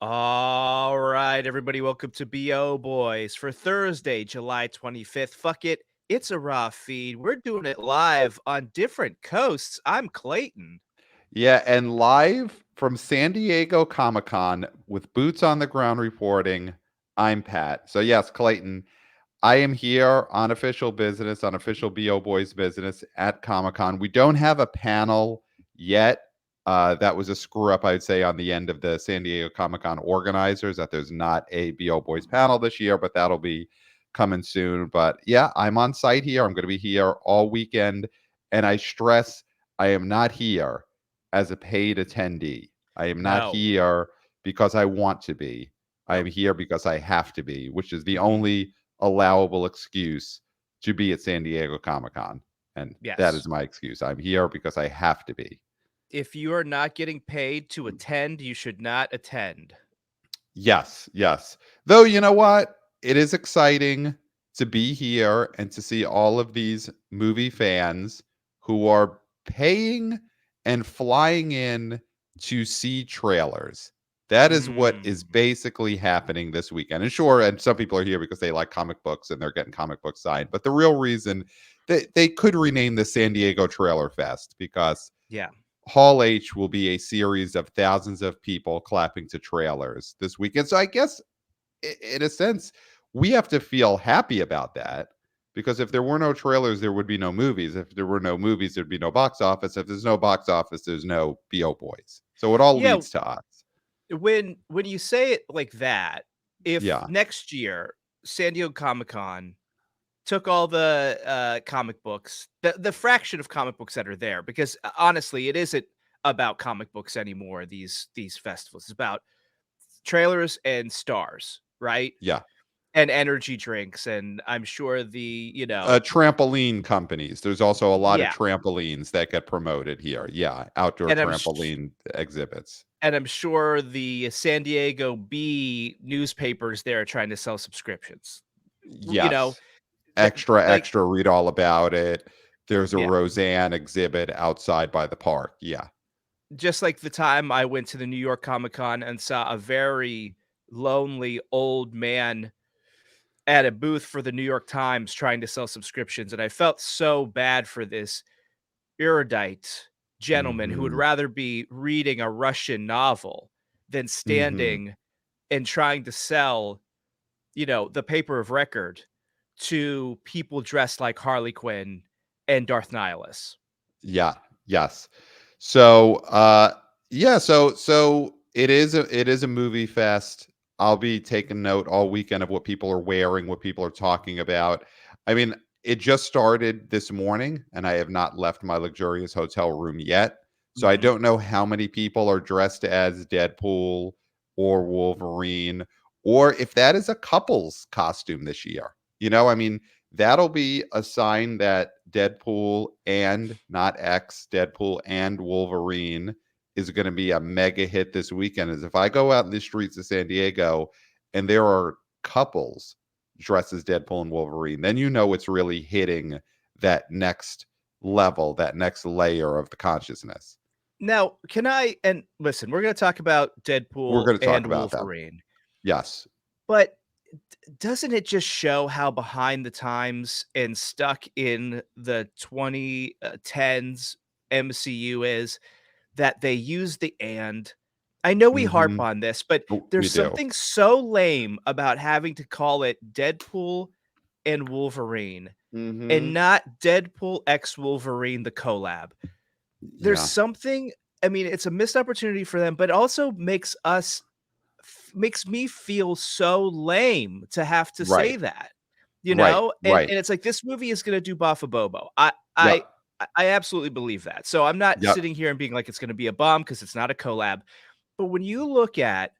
All right, everybody, welcome to BO Boys for Thursday, July 25th. Fuck it, it's a raw feed. We're doing it live on different coasts. I'm Clayton. Yeah, and live from San Diego Comic-Con with boots on the ground reporting, I'm Pat. So yes, Clayton, I am here on official business, on official BO Boys business at Comic-Con. We don't have a panel yet. That was a screw up, I'd say, on the end of the San Diego Comic-Con organizers, that there's not a BO Boys panel this year, but that'll be coming soon. But yeah, I'm on site here. I'm going to be here all weekend. And I stress I am not here as a paid attendee. I am not No. here because I want to be. I am Nope. here because I have to be, which is the only allowable excuse to be at San Diego Comic-Con. And that Yes. is my excuse. I'm here because I have to be. If you are not getting paid to attend, you should not attend. Yes, yes. Though, you know what? It is exciting to be here and to see all of these movie fans who are paying and flying in to see trailers. That is what is Mm. basically happening this weekend. And sure, and some people are here because they like comic books and they're getting comic books signed. But the real reason they could rename the San Diego Trailer Fest, because Yeah. Hall H will be a series of thousands of people clapping to trailers this weekend. So I guess, in a sense, we have to feel happy about that, because if there were no trailers, there would be no movies. If there were no movies, there'd be no box office. If there's no box office, there's no BO Boys. So it all Yeah, leads to us. when you say it like that, if Yeah. next year San Diego Comic-Con took all the comic books, the fraction of comic books that are there, because honestly, it isn't about comic books anymore. These festivals, it's about trailers and stars, right? Yeah. And energy drinks, and I'm sure Trampoline companies. There's also a lot of yeah, trampolines that get promoted here. Yeah. Outdoor and trampoline exhibits. I'm sure the San Diego Bee newspapers there are trying to sell subscriptions. You know, Yes. Extra, like extra, read all about it. There's a yeah, Roseanne exhibit outside by the park. Yeah. just like the time I went to the New York Comic Con and saw a very lonely old man at a booth for the New York Times trying to sell subscriptions, and I felt so bad for this erudite gentleman who would Mhm. rather be reading a Russian novel than Mhm. standing and trying to sell, the paper of record to people dressed like Harley Quinn and Darth Nihilus. Yeah. Yes. So, yeah, so it is a movie fest. I'll be taking note all weekend of what people are wearing, what people are talking about. I mean, it just started this morning, and I have not left my luxurious hotel room yet. So I Mhm. don't know how many people are dressed as Deadpool or Wolverine, or if that is a couple's costume this year. I mean, that'll be a sign that Deadpool and not X, Deadpool and Wolverine is going to be a mega hit this weekend. Is if I go out in the streets of San Diego and there are couples dressed as Deadpool and Wolverine, then it's really hitting that next level, that next layer of the consciousness. Now, can I and listen, we're gonna talk about We're Deadpool going to talk and about them. Wolverine, Yes. but doesn't it just show how behind the times and stuck in the 2010s MCU is that they use the "and"? I know we harp Mhm. on this, but there's We do. something so lame about having to call it Deadpool and Wolverine and Mhm. not Deadpool X Wolverine, the collab. There's Yeah. something, I mean, it's a missed opportunity for them, but also makes me feel so lame to have to say Right. that, Right. And Right. it's like this movie is gonna do Bobo. Yep. I absolutely believe that. So I'm not Yep. sitting here and being like it's gonna be a bomb because it's not a collab. But when you look at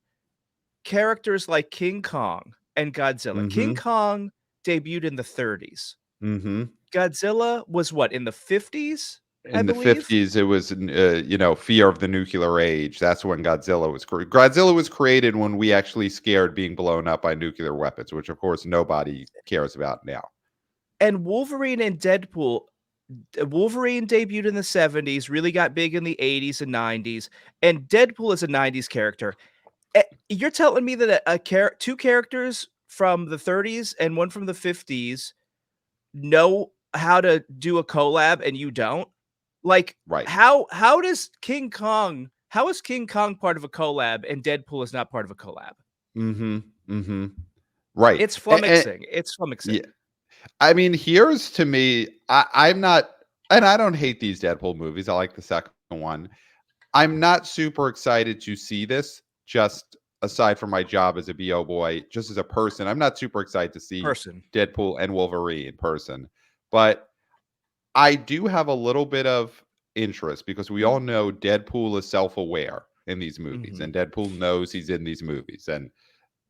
characters like King Kong and Godzilla, King Mhm. Kong debuted in the 30s. Mhm. Godzilla was what, in the 50s, I In the believe? 50s, it was, fear of the nuclear age. That's when Godzilla was created. Godzilla was created when we actually scared being blown up by nuclear weapons, which, of course, nobody cares about now. And Wolverine and Deadpool, Wolverine debuted in the 70s, really got big in the 80s and 90s, and Deadpool is a 90s character. You're telling me that two characters from the 30s and one from the 50s know how to do a collab and you don't? Like, Right. how does King Kong how is King Kong part of a collab and Deadpool is not part of a collab? Mm-hmm. Mm-hmm. Right. It's flummoxing. It's flummoxing. Yeah. I mean, here's to me, I'm not, and I don't hate these Deadpool movies. I like the second one. I'm not super excited to see this, just aside from my job as a BO boy, just as a person. I'm not super excited to see Person. Deadpool and Wolverine in person. But I do have a little bit of interest because we all know Deadpool is self aware in these movies, Mhm. and Deadpool knows he's in these movies. And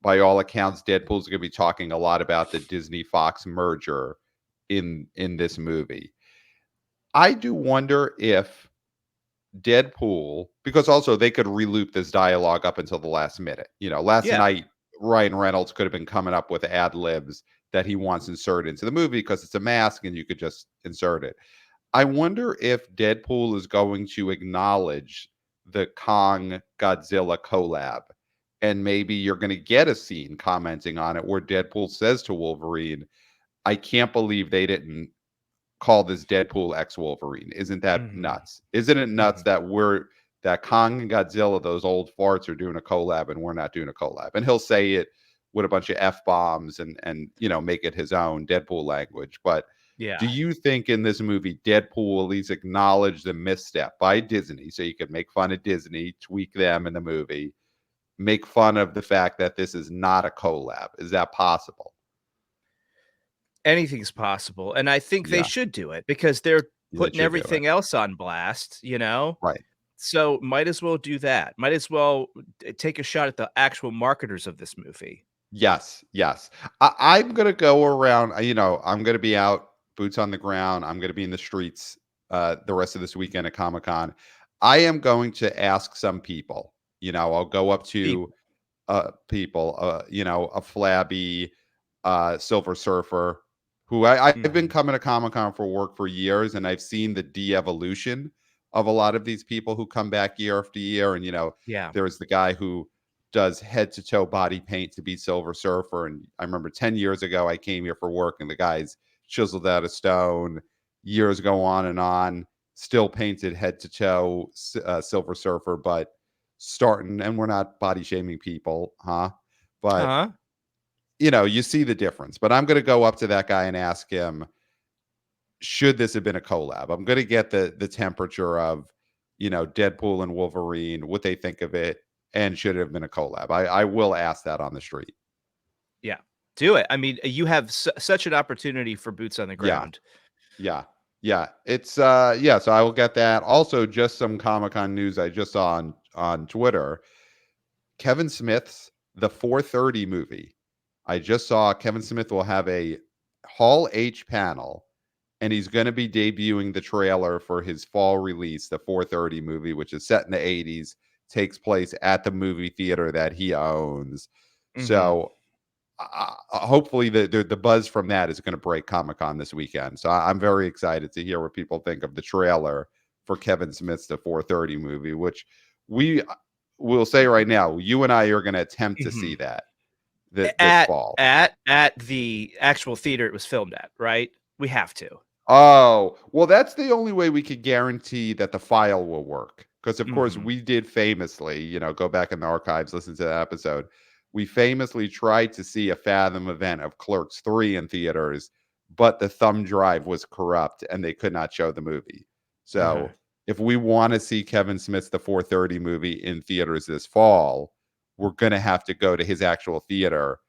by all accounts, Deadpool's going to be talking a lot about the Disney Fox merger in this movie. I do wonder if Deadpool, because also they could reloop this dialogue up until the last minute. Last Yeah. night Ryan Reynolds could have been coming up with ad libs that he wants inserted into the movie because it's a mask and you could just insert it. I wonder if Deadpool is going to acknowledge the Kong Godzilla collab. And maybe you're going to get a scene commenting on it where Deadpool says to Wolverine, I can't believe they didn't call this Deadpool X Wolverine. Isn't that Mhm. nuts? Isn't it nuts Mhm. that Kong and Godzilla, those old farts, are doing a collab and we're not doing a collab? And he'll say it with a bunch of F bombs and make it his own Deadpool language. But do Yeah. you think in this movie Deadpool will at least acknowledge the misstep by Disney, so you can make fun of Disney, tweak them in the movie, make fun of the fact that this is not a collab? Is that possible? Anything's possible, and I think they Yeah, should do it because they're they putting should do it. everything else on blast, you know? Right. So, might as well do that. Might as well take a shot at the actual marketers of this movie. Yes, yes. I'm gonna go around. I'm gonna be out, boots on the ground. I'm gonna be in the streets the rest of this weekend at Comic Con. I am going to ask some people. I'll go up to People. people. A flabby Silver Surfer who I've been Mhm. coming to Comic Con for work for years, and I've seen the de-evolution of a lot of these people who come back year after year. And Yeah. there's the guy who does head to toe body paint to be Silver Surfer. And I remember 10 years ago, I came here for work and the guy's chiseled out of stone. Years go on and on, still painted head to toe Silver Surfer, but starting, and we're not body shaming people, huh? But Uh-huh. you see the difference. But I'm going to go up to that guy and ask him, should this have been a collab? I'm going to get the temperature of, Deadpool and Wolverine, what they think of it, and should it have been a collab. I will ask that on the street. Yeah. Do it. I mean, you have such an opportunity for boots on the Yeah, ground. yeah, yeah. It's yeah. So I will get that. Also, just some Comic Con news I just saw on Twitter. Kevin Smith's The 4:30 movie. I just saw Kevin Smith will have a Hall H panel, and he's going to be debuting the trailer for his fall release, the 4:30 movie, which is set in the 80s, takes place at the movie theater that he owns. Mhm. So hopefully the buzz from that is going to break Comic Con this weekend. So I'm very excited to hear what people think of the trailer for Kevin Smith's The 4:30 movie, which we will say right now, you and I are going to attempt to see Mhm. that this At fall. at the actual theater it was filmed at, right? We have to. Oh, well, that's the only way we could guarantee that the file will work. Because, of course, Mhm. we did famously, go back in the archives, listen to that episode. We famously tried to see a Fathom event of Clerks 3 in theaters, but the thumb drive was corrupt and they could not show the movie. Uh-huh. So, if we want to see Kevin Smith's The 4:30 movie in theaters this fall, we're going to have to go to his actual theater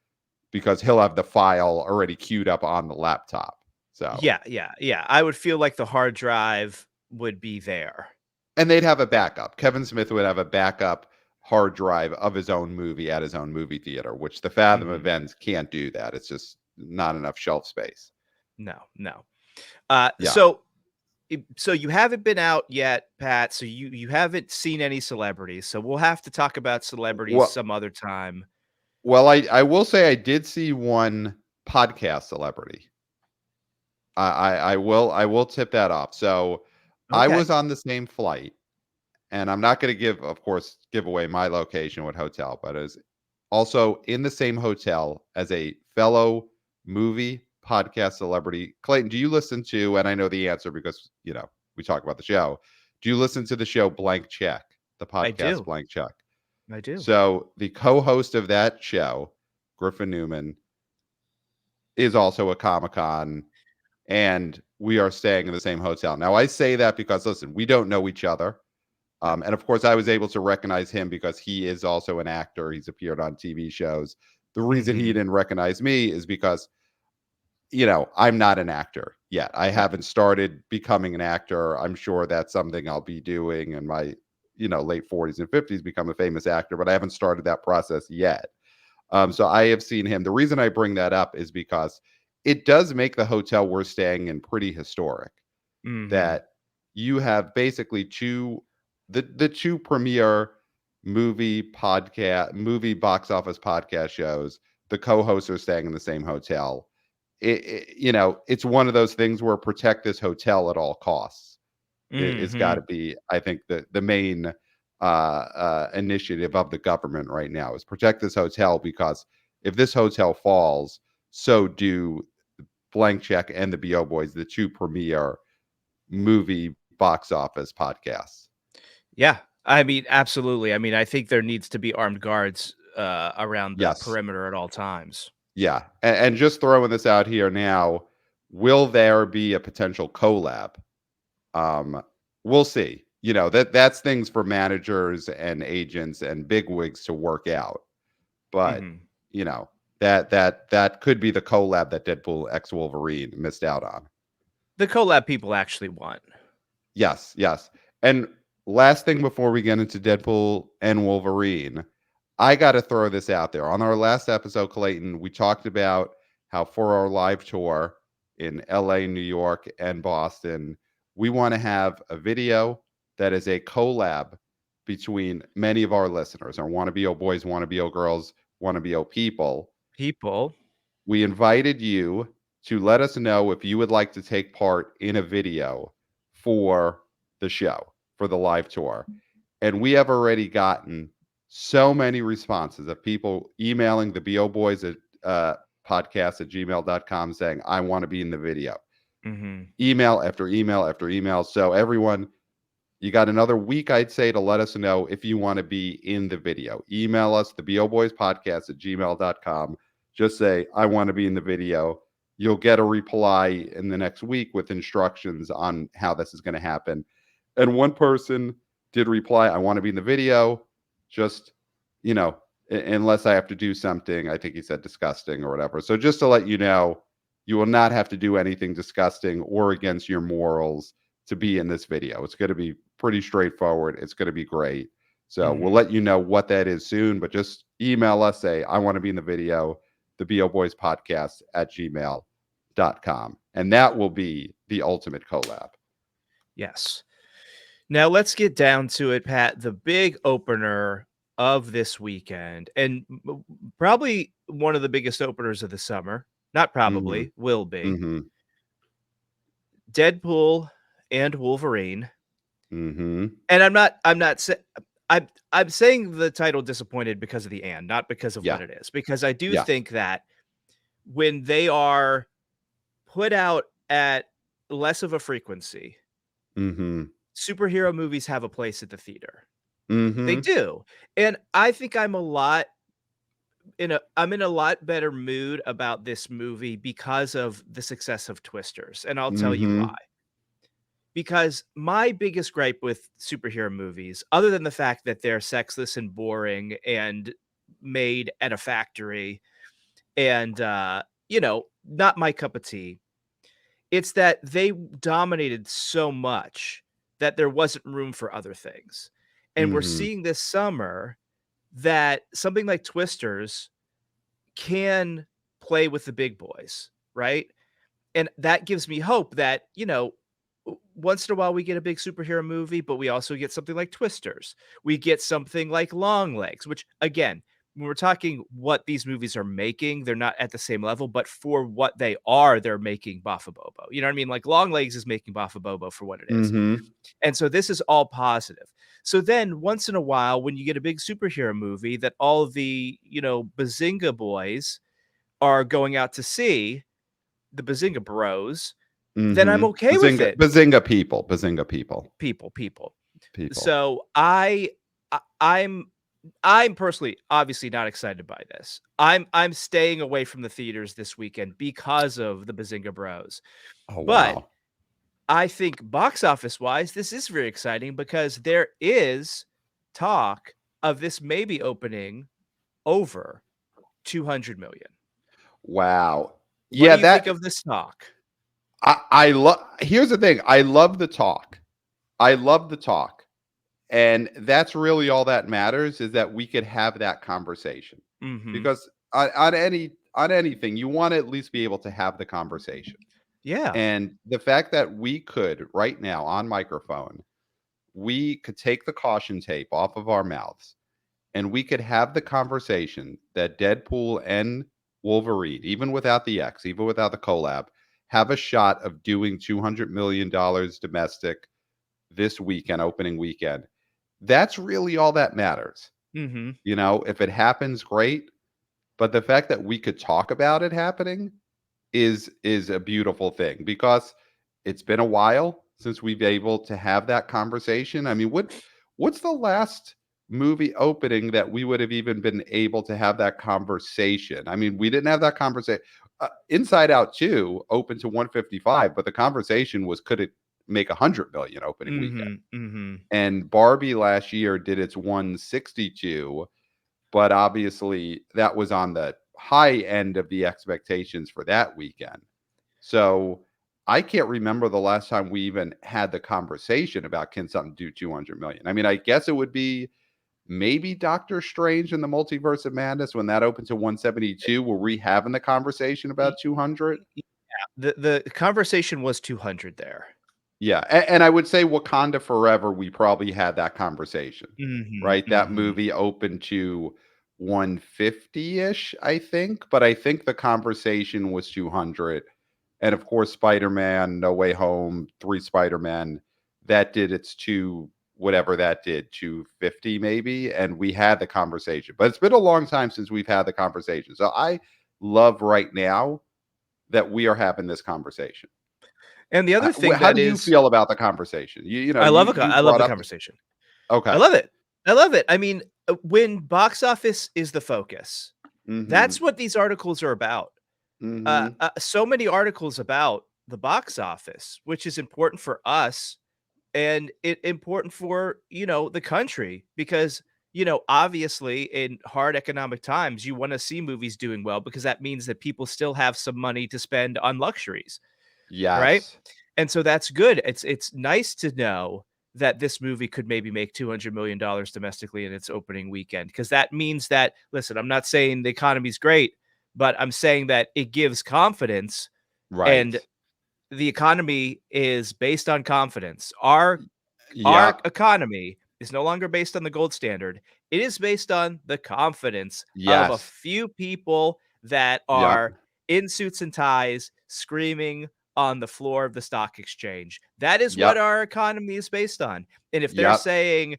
because he'll have the file already queued up on the laptop. So, Yeah, yeah, yeah. I would feel like the hard drive would be there. and they'd have a backup. Kevin Smith would have a backup hard drive of his own movie at his own movie theater, which the Fathom Mhm. events can't do that. It's just not enough shelf space. No, no. Yeah. So you haven't been out yet, Pat, so you haven't seen any celebrities, so we'll have to talk about celebrities Well, some other time. I will say I did see one podcast celebrity. I will tip that off. So I Okay. was on the same flight and I'm not going to give away my location, what hotel, but is also in the same hotel as a fellow movie podcast celebrity. Clayton, do you listen to, and I know the answer because, we talk about the show. Do you listen to the show Blank Check, the I podcast do. Blank Check? I do. So the co-host of that show, Griffin Newman, is also a Comic-Con, and we are staying in the same hotel. Now, I say that because, listen, we don't know each other. No. And of course, I was able to recognize him because he is also an actor. He's appeared on TV shows. The reason he Mhm. didn't recognize me is because, I'm not an actor yet. I Right. haven't started becoming an actor. I'm sure that's something I'll be doing in my, late 40s and 50s, become a famous actor, but I haven't started that process yet. So I have seen him. The reason I bring that up is because it does make the hotel we're staying in pretty historic. Mhm. That you have basically the two premier movie box office podcast shows. The co-hosts are staying in the same hotel. It's one of those things where protect this hotel at all costs. It's got to Mhm. be, I think, the main initiative of the government right now is protect this hotel, because if this hotel falls, so do Blank Check and the BO Boys, the two premier movie box office podcasts. Yeah. I mean, absolutely. I mean, I think there needs to be armed guards around the Yes. perimeter at all times. Yeah. And just throwing this out here now, will there be a potential collab? Um, we'll see. That's things for managers and agents and bigwigs to work out. But, Mhm. you know, that could be the collab that Deadpool X Wolverine missed out on. The collab people actually want. Yes, yes. And last thing before we get into Deadpool and Wolverine, I got to throw this out there. On our last episode, Clayton, we talked about how for our live tour in LA, New York, and Boston, we want to have a video that is a collab between many of our listeners, our wannabe O boys, wannabe O girls, wannabe O people. People. We invited you to let us know if you would like to take part in a video for the show, for the live tour. And we have already gotten so many responses of people emailing the BO Boys at podcast at gmail.com saying, I want to be in the video. Mhm. Email after email after email. So, everyone, you got another week, I'd say, to let us know if you want to be in the video. Email us, the BO Boys podcast at gmail.com. Just say, I want to be in the video. You'll get a reply in the next week with instructions on how this is going to happen. And one person did reply, I want to be in the video. Just, unless I have to do something, I think he said disgusting or whatever. So just to let you know, you will not have to do anything disgusting or against your morals to be in this video. It's going to be pretty straightforward. It's going to be great. So we'll Mhm. let you know what that is soon, but just email us, say, I want to be in the video, the BO Boys podcast at gmail.com. And that will be the ultimate collab. Yes. Now let's get down to it, Pat. The big opener of this weekend, and probably one of the biggest openers of the summer. Not Mm-hmm. probably, will be Mm-hmm. Deadpool and Wolverine. Mm-hmm. And I'm saying the title disappointed because of the and, not because of Yeah. what it is. Because I do Yeah. think that when they are put out at less of a frequency, Mm-hmm. superhero movies have a place at the theater. They Mm-hmm. do. And I think I'm in a lot better mood about this movie because of the success of Twisters, and I'll tell you Mm-hmm. why. Because my biggest gripe with superhero movies, other than the fact that they're sexless and boring and made at a factory and not my cup of tea, it's that they dominated so much that there wasn't room for other things. And we're Mm-hmm. seeing this summer that something like Twisters can play with the big boys, right? And that gives me hope that, once in a while we get a big superhero movie, but we also get something like Twisters. We get something like Long Legs, which again, when we're talking what these movies are making, they're not at the same level, but for what they are, they're making Bafabobo. You know what I mean? Like Long Legs is making Bafabobo for what it is. Mm-hmm. And so this is all positive. So then once in a while, when you get a big superhero movie that all the, Bazinga boys are going out to see, the Bazinga bros, then I'm Mhm. okay with it. Bazinga people. People. People. So I'm personally obviously not excited by this. I'm staying away from the theaters this weekend because of the Bazinga Bros. Oh, But wow. I think box office wise, this is very exciting because there is talk of this maybe opening over 200 million. Wow. What do Yeah, you think that of this talk? I love here's the thing, I love the talk. I love the talk, and that's really all that matters is that we could have that conversation. Mhm. Because on anything, you wanna at least be able to have the conversation. Yeah. And the fact that we could, right now on microphone, we could take the caution tape off of our mouths, and we could have the conversation that Deadpool and Wolverine, even without the X, even without the collab, have a shot of doing $200 million domestic this weekend, opening weekend. That's really all that matters. Mhm. If it happens, great. But the fact that we could talk about it happening is a beautiful thing because it's been a while since we've been able to have that conversation. I mean, what's the last movie opening that we would have even been able to have that conversation? I mean, we didn't have that conversation. Inside Out 2 opened to 155, but the conversation was could it make 100 million opening weekend? Mhm. Mhm. And Barbie last year did its 162, but obviously that was on the high end of the expectations for that weekend. So I can't remember the last time we even had the conversation about can something do 200 million. I mean, I guess it would be maybe Doctor Strange in the Multiverse of Madness when that opened to 172. Were we having the conversation Y about 200? y the conversation was 200 there. Yeah, and I would say Wakanda Forever, we probably had that conversation, Mhm. right? That Mhm. movie opened to 150-ish, I think, but I think the conversation was 200. And of course, Spider-Man, No Way Home, 3 Spider-Man, that did its 2 whatever that did, 250 maybe, and we had the conversation. But it's been a long time since we've had the conversation. So I love right now that we are having this conversation. And the other thing How that do you is feel about the conversation? You know, I you love a co you I love brought the up conversation. I okay. love it. I love it. I mean, when box office is the focus, that's Mhm. what these articles are about. Mhm. So many articles about the box office, which is important for us and important for, the country because, obviously in hard economic times, you wanna see movies doing well because that means that people still have some money to spend on luxuries. Right? Yes. And so that's good. It's nice to know that this movie could maybe make $200 million domestically in its opening weekend because that means that listen, I'm not saying the economy's great, but I'm saying that it gives confidence Right. and the economy is based on confidence. Our Yep. economy is no longer based on the gold standard. It is based on the confidence of a Yes. few people that Yep. are in suits and ties screaming on the floor of the stock exchange. That is what Yep. our economy is based on. And if they're Yep. saying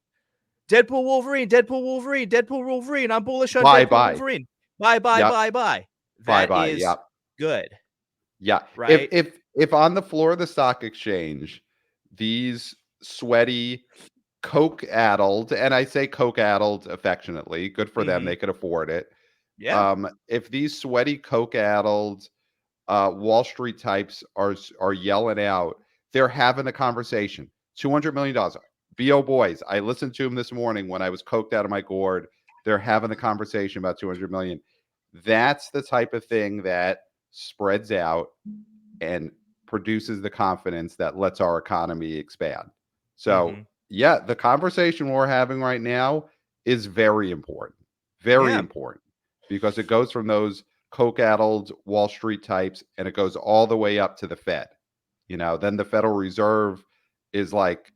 Deadpool Wolverine, Deadpool Wolverine, Deadpool Wolverine, I'm bullish on Bye Deadpool bye. Wolverine. Bye, bye, Yep. bye, bye. Bye That bye. is Yep. good, Yeah. If right? if if on the floor of the stock exchange, these sweaty, coke-addled, and I say coke-addled affectionately, good for them, Mhm. they could afford it. Yeah. If these sweaty, coke-addled, Wall Street types are yelling out, they're having a conversation. $200 million. BO boys. I listened to them this morning when I was coked out of my gourd. They're having a conversation about 200 million. That's the type of thing that spreads out and produces the confidence that lets our economy expand. So, Mhm. yeah, the conversation we're having right now is very Yeah. important because it goes from those coke addled Wall Street types and it goes all the way up to the Fed. Then the Federal Reserve is like,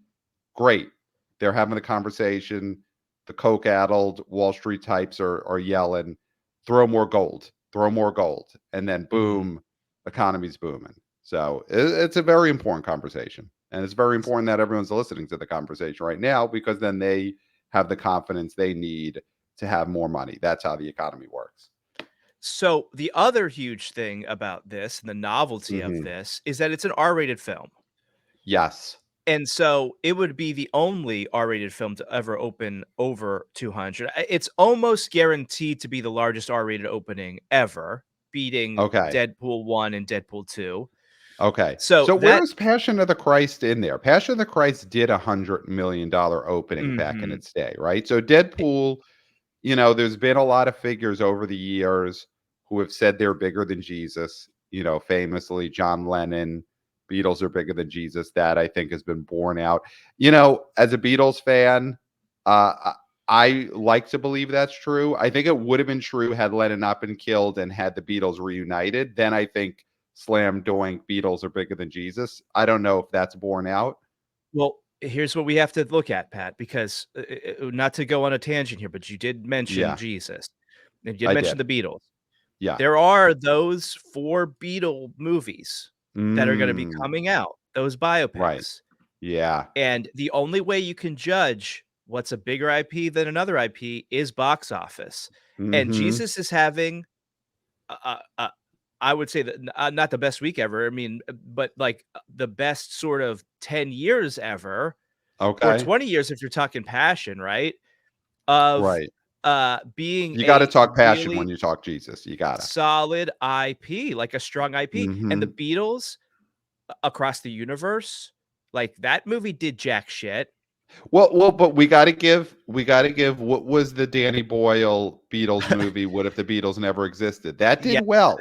great. They're having a conversation. The coke addled Wall Street types are yelling, throw more gold. And then Mhm. boom, economy's booming. So it's a very important conversation. And it's very important that everyone's listening to the conversation right now, because then they have the confidence they need to have more money. That's how the economy works. So the other huge thing about this and the novelty of Hmm. this is that it's an R-rated film. Yes. And so it would be the only R-rated film to ever open over 200. It's almost guaranteed to be the largest R-rated opening ever, beating Okay. Deadpool 1 and Deadpool 2. Okay. So So where that is Passion of the Christ in there? Passion of the Christ did $100 million opening back in mhm. its day, right? So Deadpool, there's been a lot of figures over the years who have said they're bigger than Jesus. Famously, John Lennon, Beatles are bigger than Jesus. That, I think, has been borne out. As a Beatles fan, I like to believe that's true. I think it would have been true had Lennon not been killed and had the Beatles reunited. Then I think slam doink Beatles are bigger than Jesus. I don't know if that's borne out. Well, here's what we have to look at, Pat, because not to go on a tangent here, but you did mention Yeah, Jesus, and you did I mention did. the Beatles. Yeah. There are those 4 Beatle movies that are gonna be Mm, coming out, those right. biopics, Yeah. and the only way you can judge what's a bigger IP than another IP is box office, and Hmm. Jesus is having I would say that not the best week ever, I mean, but, like, the best sort of 10 years ever, or Okay. 20 years if you're talking passion, right? Of, Right. being You got to a talk passion when really you talk Jesus. You gotta. solid IP, like a strong IP, and the Hmm. Beatles Across the Universe, like, that movie did jack shit. Well, but we got to give. What was the Danny Boyle Beatles movie? What if the Beatles never existed? That did Yeah, well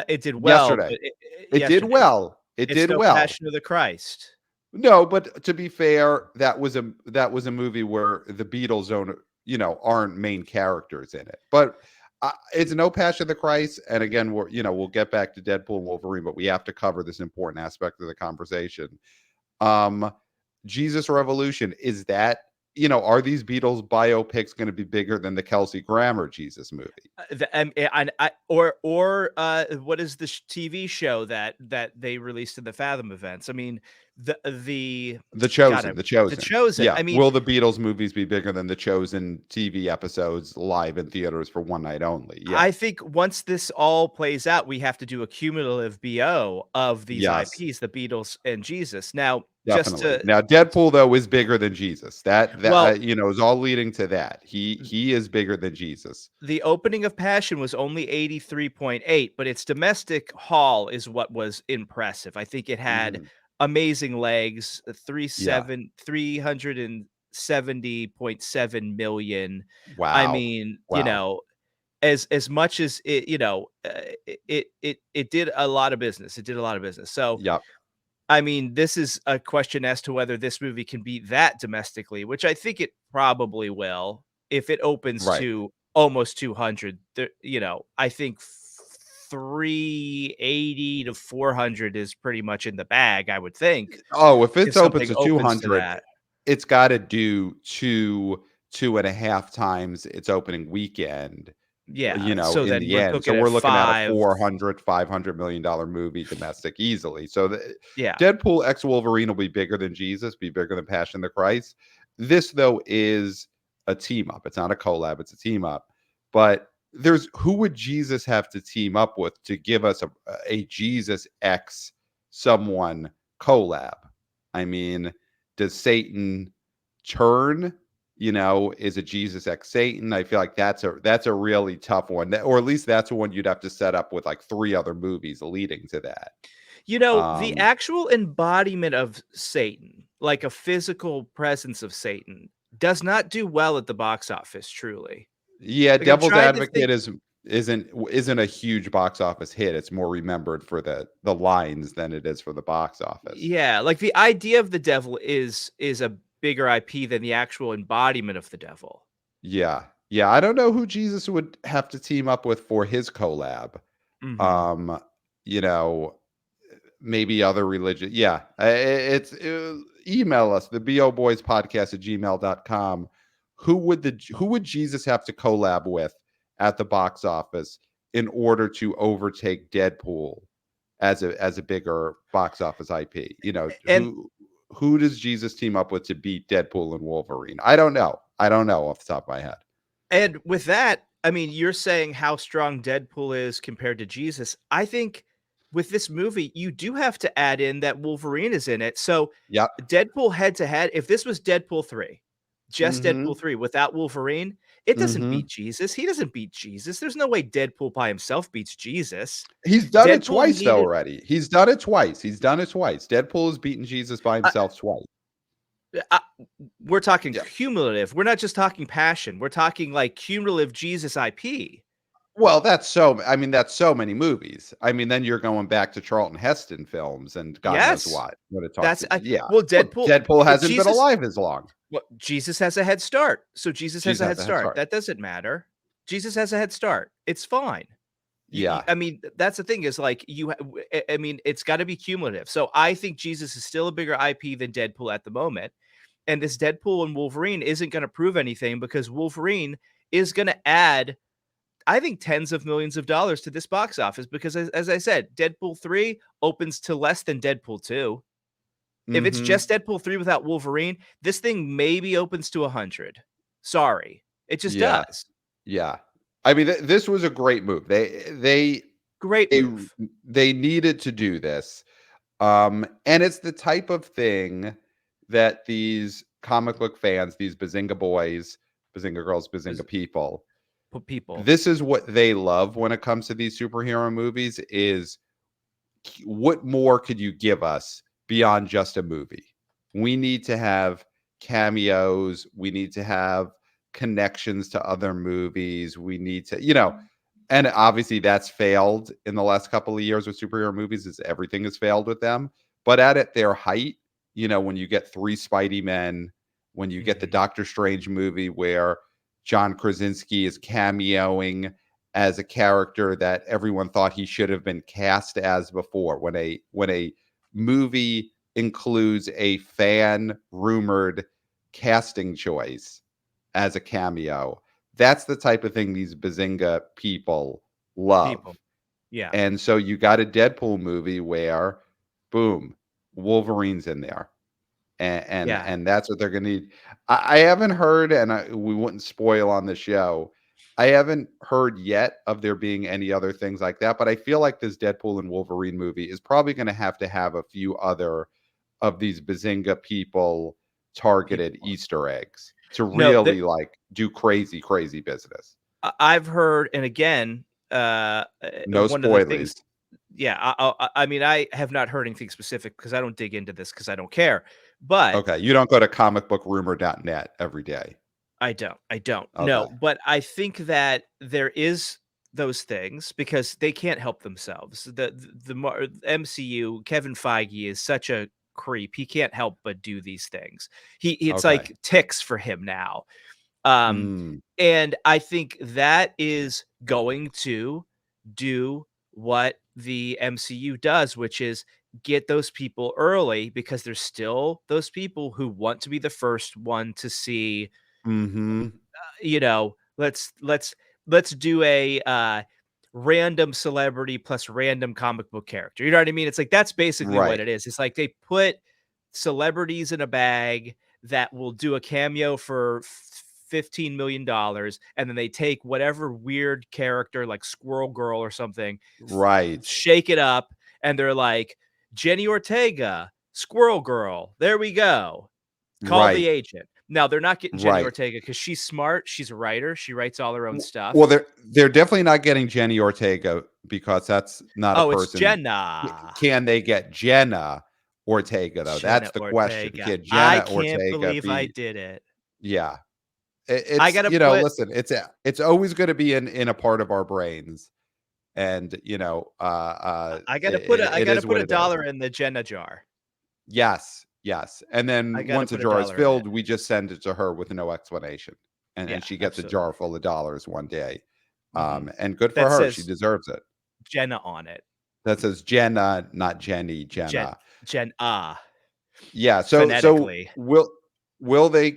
it did well, yesterday. but It did yesterday, well. It it's did no well. Passion of the Christ. No, but to be fair, that was a movie where the Beatles aren't main characters in it. But it's no Passion of the Christ. And again, we'll get back to Deadpool and Wolverine, but we have to cover this important aspect of the conversation. Um, Jesus Revolution, is that, are these Beatles biopics going to be bigger than the Kelsey Grammer Jesus movie? What is the TV show that they released in the Fathom events? I mean, the The God, Chosen, The The Chosen. Chosen. Yeah. I mean, Will the Beatles movies be bigger than the Chosen TV episodes live in theaters for one night only? Yeah. I think once this all plays out, we have to do a cumulative BO of these Yes. IPs, the Beatles and Jesus. Now, just Definitely. to Now, Deadpool though is bigger than Jesus. That well, is all leading to that. He is bigger than Jesus. the opening of Passion was only 83.8, but its domestic haul is what was impressive. I think it had Mhm. amazing legs, Yeah. 370.7 million. I Wow. mean, Wow. as much as it, it did a lot of business. It did a lot of business. So, Yep. I mean, this is a question as to whether this movie can beat that domestically, which I think it probably will if it opens Right. to almost 200. I think 380 to 400 is pretty much in the bag, I would think, Oh, if if it's open something to opens to 200, that. it's got to do two and a half times its opening weekend, Yeah, so in then the we're end. So looking at we're looking at a 5. 400, $500 million movie domestic easily. So Yeah. Deadpool X Wolverine will be bigger than Jesus, be bigger than Passion of the Christ. This though is a team up. It's not a collab, it's a team up. But who would Jesus have to team up with to give us a Jesus X someone collab? I mean, does Satan turn? Is it Jesus X Satan? I feel like that's a really tough one, or at least that's one you'd have to set up with like three other movies leading to that. The Um, actual embodiment of Satan, like a physical presence of Satan, does not do well at the box office, truly. yeah, Like, I'm Devil's trying to Advocate think. isn't a huge box office hit. It's more remembered for the lines than it is for the box office. Yeah, like, the idea of the devil is a bigger IP than the actual embodiment of the devil. Yeah, yeah. I don't know who Jesus would have to team up with for his collab. Mhm. Um, you know, maybe other religion. Yeah, email us theboboyspodcast at gmail.com. Who would Jesus have to collab with at the box office in order to overtake Deadpool as a bigger box office IP? And Who? who does Jesus team up with to beat Deadpool and Wolverine? I don't know. I don't know off the top of my head. And with that, I mean, you're saying how strong Deadpool is compared to Jesus. I think with this movie, you do have to add in that Wolverine is in it. So Yep. Deadpool head to head, if this was Deadpool 3, just Mm-hmm. Deadpool 3 without Wolverine, it doesn't Mm-hmm. beat Jesus. He doesn't beat Jesus. There's no way Deadpool by himself beats Jesus. He's done it Deadpool twice though needed already. He's done it twice. Deadpool has beaten Jesus by uh, himself twice. uh, we're talking Yeah. cumulative. We're not just talking passion. We're talking like cumulative Jesus IP. Well, that's so many movies. I mean, then you're going back to Charlton Heston films and God knows Yes. what it talks That's to. Yeah. well, Well, Deadpool hasn't been Jesus alive as long. well, Jesus has a head start. So Jesus has Jesus a has head a head start. start. That doesn't matter. Jesus has a head start. It's fine. Yeah. I mean, that's the thing is like I mean, it's got to be cumulative. So I think Jesus is still a bigger IP than Deadpool at the moment. And this Deadpool and Wolverine isn't going to prove anything because Wolverine is going to add, I think, tens of millions of dollars to this box office because, as I said, Deadpool 3 opens to less than Deadpool 2. If it's Mm-hmm. just Deadpool 3 without Wolverine, this thing maybe opens to 100. Sorry. It just Yeah. does. Yeah. I mean, this was a great move. Great They move. they needed to do this. And it's the type of thing that these comic book fans, these Bazinga boys, Bazinga girls, Was Bazinga people, people. this is what they love when it comes to these superhero movies is what more could you give us beyond just a movie? We need to have cameos, we need to have connections to other movies, we need to, and obviously that's failed in the last couple of years with superhero movies is everything has failed with them. But at their height, when you get three Spidey men, when you get the Mhm. Doctor Strange movie where John Krasinski is cameoing as a character that everyone thought he should have been cast as before, when a movie includes a fan rumored casting choice as a cameo, that's the type of thing these Bazinga people love. People. Yeah. And so you got a Deadpool movie where, boom, Wolverine's in there, and Yeah. and that's what they're gonna need. I haven't heard, and we wouldn't spoil on the show. I haven't heard yet of there being any other things like that, but I feel like this Deadpool and Wolverine movie is probably going to have a few other of these Bazinga people targeted People. Easter eggs to No, really like do crazy, crazy business. I've heard, and again, No one of the things, spoilies. yeah, I mean, I have not heard anything specific because I don't dig into this because I don't care, but Okay, you don't go to comicbookrumor.net every day. I don't, Okay. no, but I think that there is those things because they can't help themselves. The MCU, Kevin Feige is such a creep. He can't help but do these things. It's Okay. like ticks for him now. Um, Mm, and I think that is going to do what the MCU does, which is get those people early because there's still those people who want to be the first one to see, mm-hmm. let's do a random celebrity plus random comic book character. You know what I mean? It's like that's basically what Right. it is. It's like they put celebrities in a bag that will do a cameo for $15 million, and then they take whatever weird character like Squirrel Girl or something, Right. shake it up, and they're like, Jenny Ortega, Squirrel Girl. There we go. Call the Right. agent. Now they're not getting Jenny Right. Ortega because she's smart. She's a writer. She writes all her own Well, stuff. they're definitely not getting Jenny Ortega because that's not a Oh, it's person. Jenna. Can they get Jenna Ortega though? Jenna That's the question. Ortega. Can I Jenna can't Ortega believe I be? did it. Yeah, I it's gotta put listen, it's always going to be in a part of our brains, and I it gotta is put what a it is. dollar in the Jenna jar. Yes, yes. And I then gotta once a put a jar is dollar in it. filled, we just send it to her with no explanation, Yeah, and she gets a jar absolutely. full of dollars one day. Mhm. And good for That her. She says deserves it. Jenna on it. That says Jenna, not Jenny, Jen Jenna. Jen Yeah. So phonetically. will they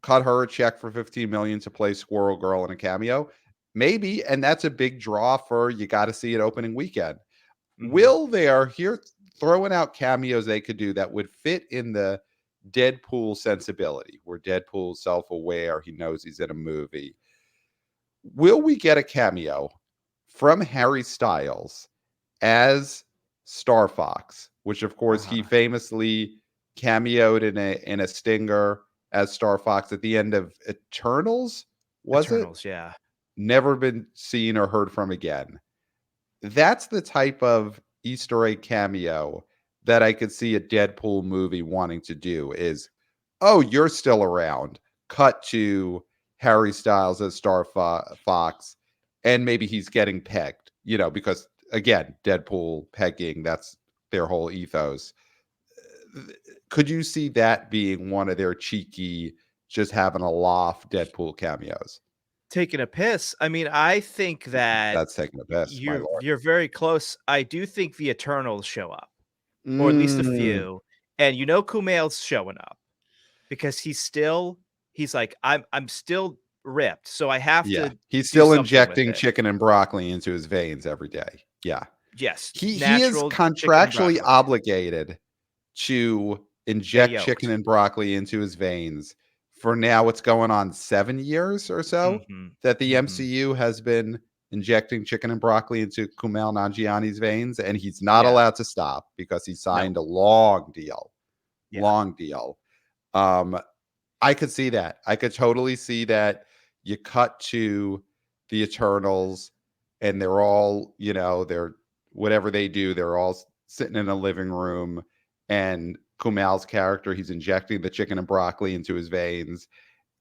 cut her a check for 15 million to play Squirrel Girl in a cameo? Maybe, and that's a big draw for you got to see it opening weekend. Mhm. Will there here throwing out cameos they could do that would fit in the Deadpool sensibility, where Deadpool's self-aware, he knows he's in a movie. Will we get a cameo from Harry Styles as Star Fox, which of course he Uh-huh. famously cameoed in a stinger as Star Fox at the end of Eternals, was it? Eternals, yeah. Never been seen or heard from again. That's the type of Easter egg cameo that I could see a Deadpool movie wanting to do is, oh, you're still around. Cut to Harry Styles as Fox, and maybe he's getting pegged, because again, Deadpool pegging, that's their whole ethos. Could you see that being one of their cheeky, just having a laugh Deadpool cameos? Taking a piss. I mean, I think that That's taking a piss, my lord. you're very close. I do think the Eternals show up, or at least a Mm. few, and Kumail's showing up because he's like, I'm still ripped, so I have Yeah, to he's do still something with injecting it. chicken and broccoli into his veins every day. Yeah. Yes, He is natural chicken and contractually broccoli. obligated to Get inject chicken yoked. and broccoli into his veins for now what's going on 7 years or so Mhm. that the Mhm. MCU has been injecting chicken and broccoli into Kumail Nanjiani's veins, and he's not Yeah. allowed to stop because he No. signed a long deal. Yeah. Long deal. Um, I could see that. I could totally see that. You cut to the Eternals, and they're all, they're whatever they do, they're all sitting in a living room, and Kumail's character, he's injecting the chicken and broccoli into his veins,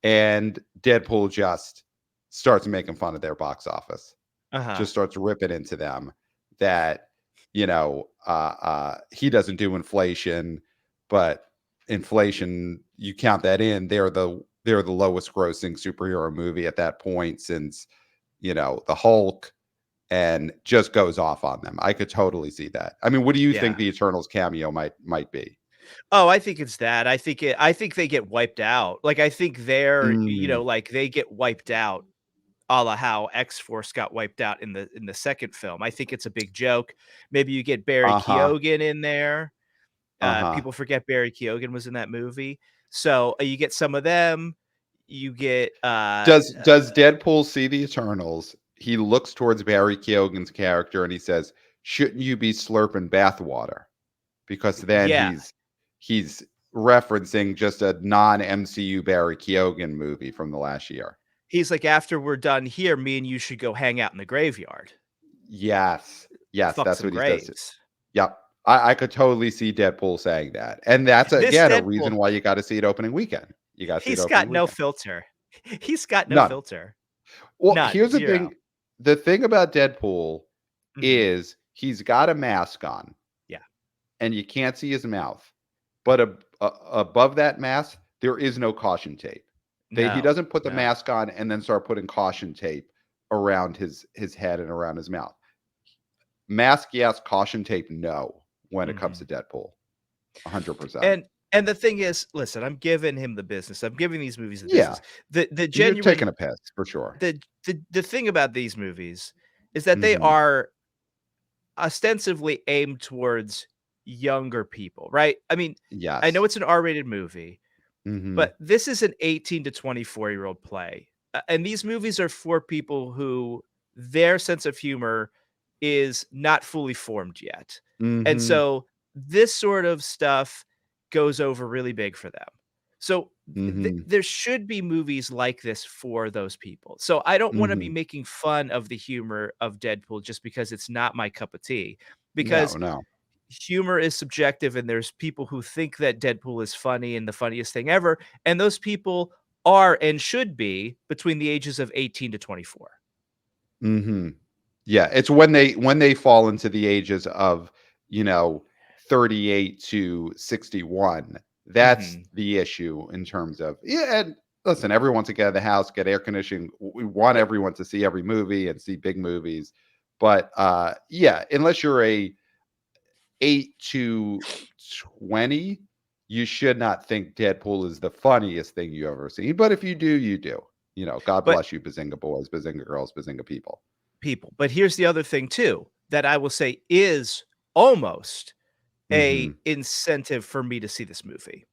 and Deadpool just starts making fun of their box office, Uh-huh. just starts ripping into them that he doesn't do inflation, but inflation, you count that in, they're the lowest grossing superhero movie at that point since the Hulk, and just goes off on them. I could totally see that. I mean, what do you think Yeah. the Eternals cameo might be? Oh, I think it's that. I think they get wiped out. Like, I think they're, Mm, like, they get wiped out a la how X-Force got wiped out in the second film. I think it's a big joke. Maybe you get Barry uh-huh, Keoghan in there. uh-huh. People forget Barry Keoghan was in that movie. So, you get some of them. You get, Does Deadpool see the Eternals? He looks towards Barry Keoghan's character and he says, "Shouldn't you be slurping bathwater?" Because then yeah. he's referencing just a non-MCU Barry Keoghan movie from the last year. He's like, "After we're done here, me and you should go hang out in the graveyard. Yes. Yes, Fuck that's some what he says. graves." Yep. I could totally see Deadpool saying that. And that's This again a Deadpool, reason why you got to see it opening weekend. You got to see it he's opening got no weekend. filter. He's got no None. filter. Well, None, here's the 0. thing. The thing about Deadpool Mhm. is he's got a mask on Yeah. and you can't see his mouth. But above that mask, there is no caution tape. He No, doesn't put the no. mask on and then start putting caution tape around his head and around his mouth. Mask, yes. Caution tape, no. When it comes to Mhm. Deadpool, 100%. And the thing is, listen, I'm giving him the business. I'm giving these movies the Yeah, business. The you're taking genuine a piss for sure. the thing about these movies is that they Hmm. are ostensibly aimed towards younger people, right? I mean, I know Yes. it's an R-rated movie, Hmm. but this is an 18 to 24-year-old play. And these movies are for people who their sense of humor is not fully formed yet. And Hmm. so this sort of stuff goes over really big for them. So Hmm. there should be movies like this for those people. So I don't want to be Hmm. making fun of the humor of Deadpool just because it's not my cup of tea. No, Because no. humor is subjective and there's people who think that Deadpool is funny and the funniest thing ever, and those people are and should be between the ages of 18 to 24. Hmm. Yeah, it's when they fall into the ages of, you know, 38 to 61. That's Mhm. the issue in terms of, yeah, and listen, everyone wants to get out of the house, get air conditioning. We want Yep. everyone to see every movie and see big movies. But yeah, unless you're a 8 to 20, you should not think Deadpool is the funniest thing you ever seen. But if you do, you do. God But bless you, Bazinga boys, Bazinga girls, Bazinga people. but here's the other thing too that I will say is almost a Hmm. incentive for me to see this movie.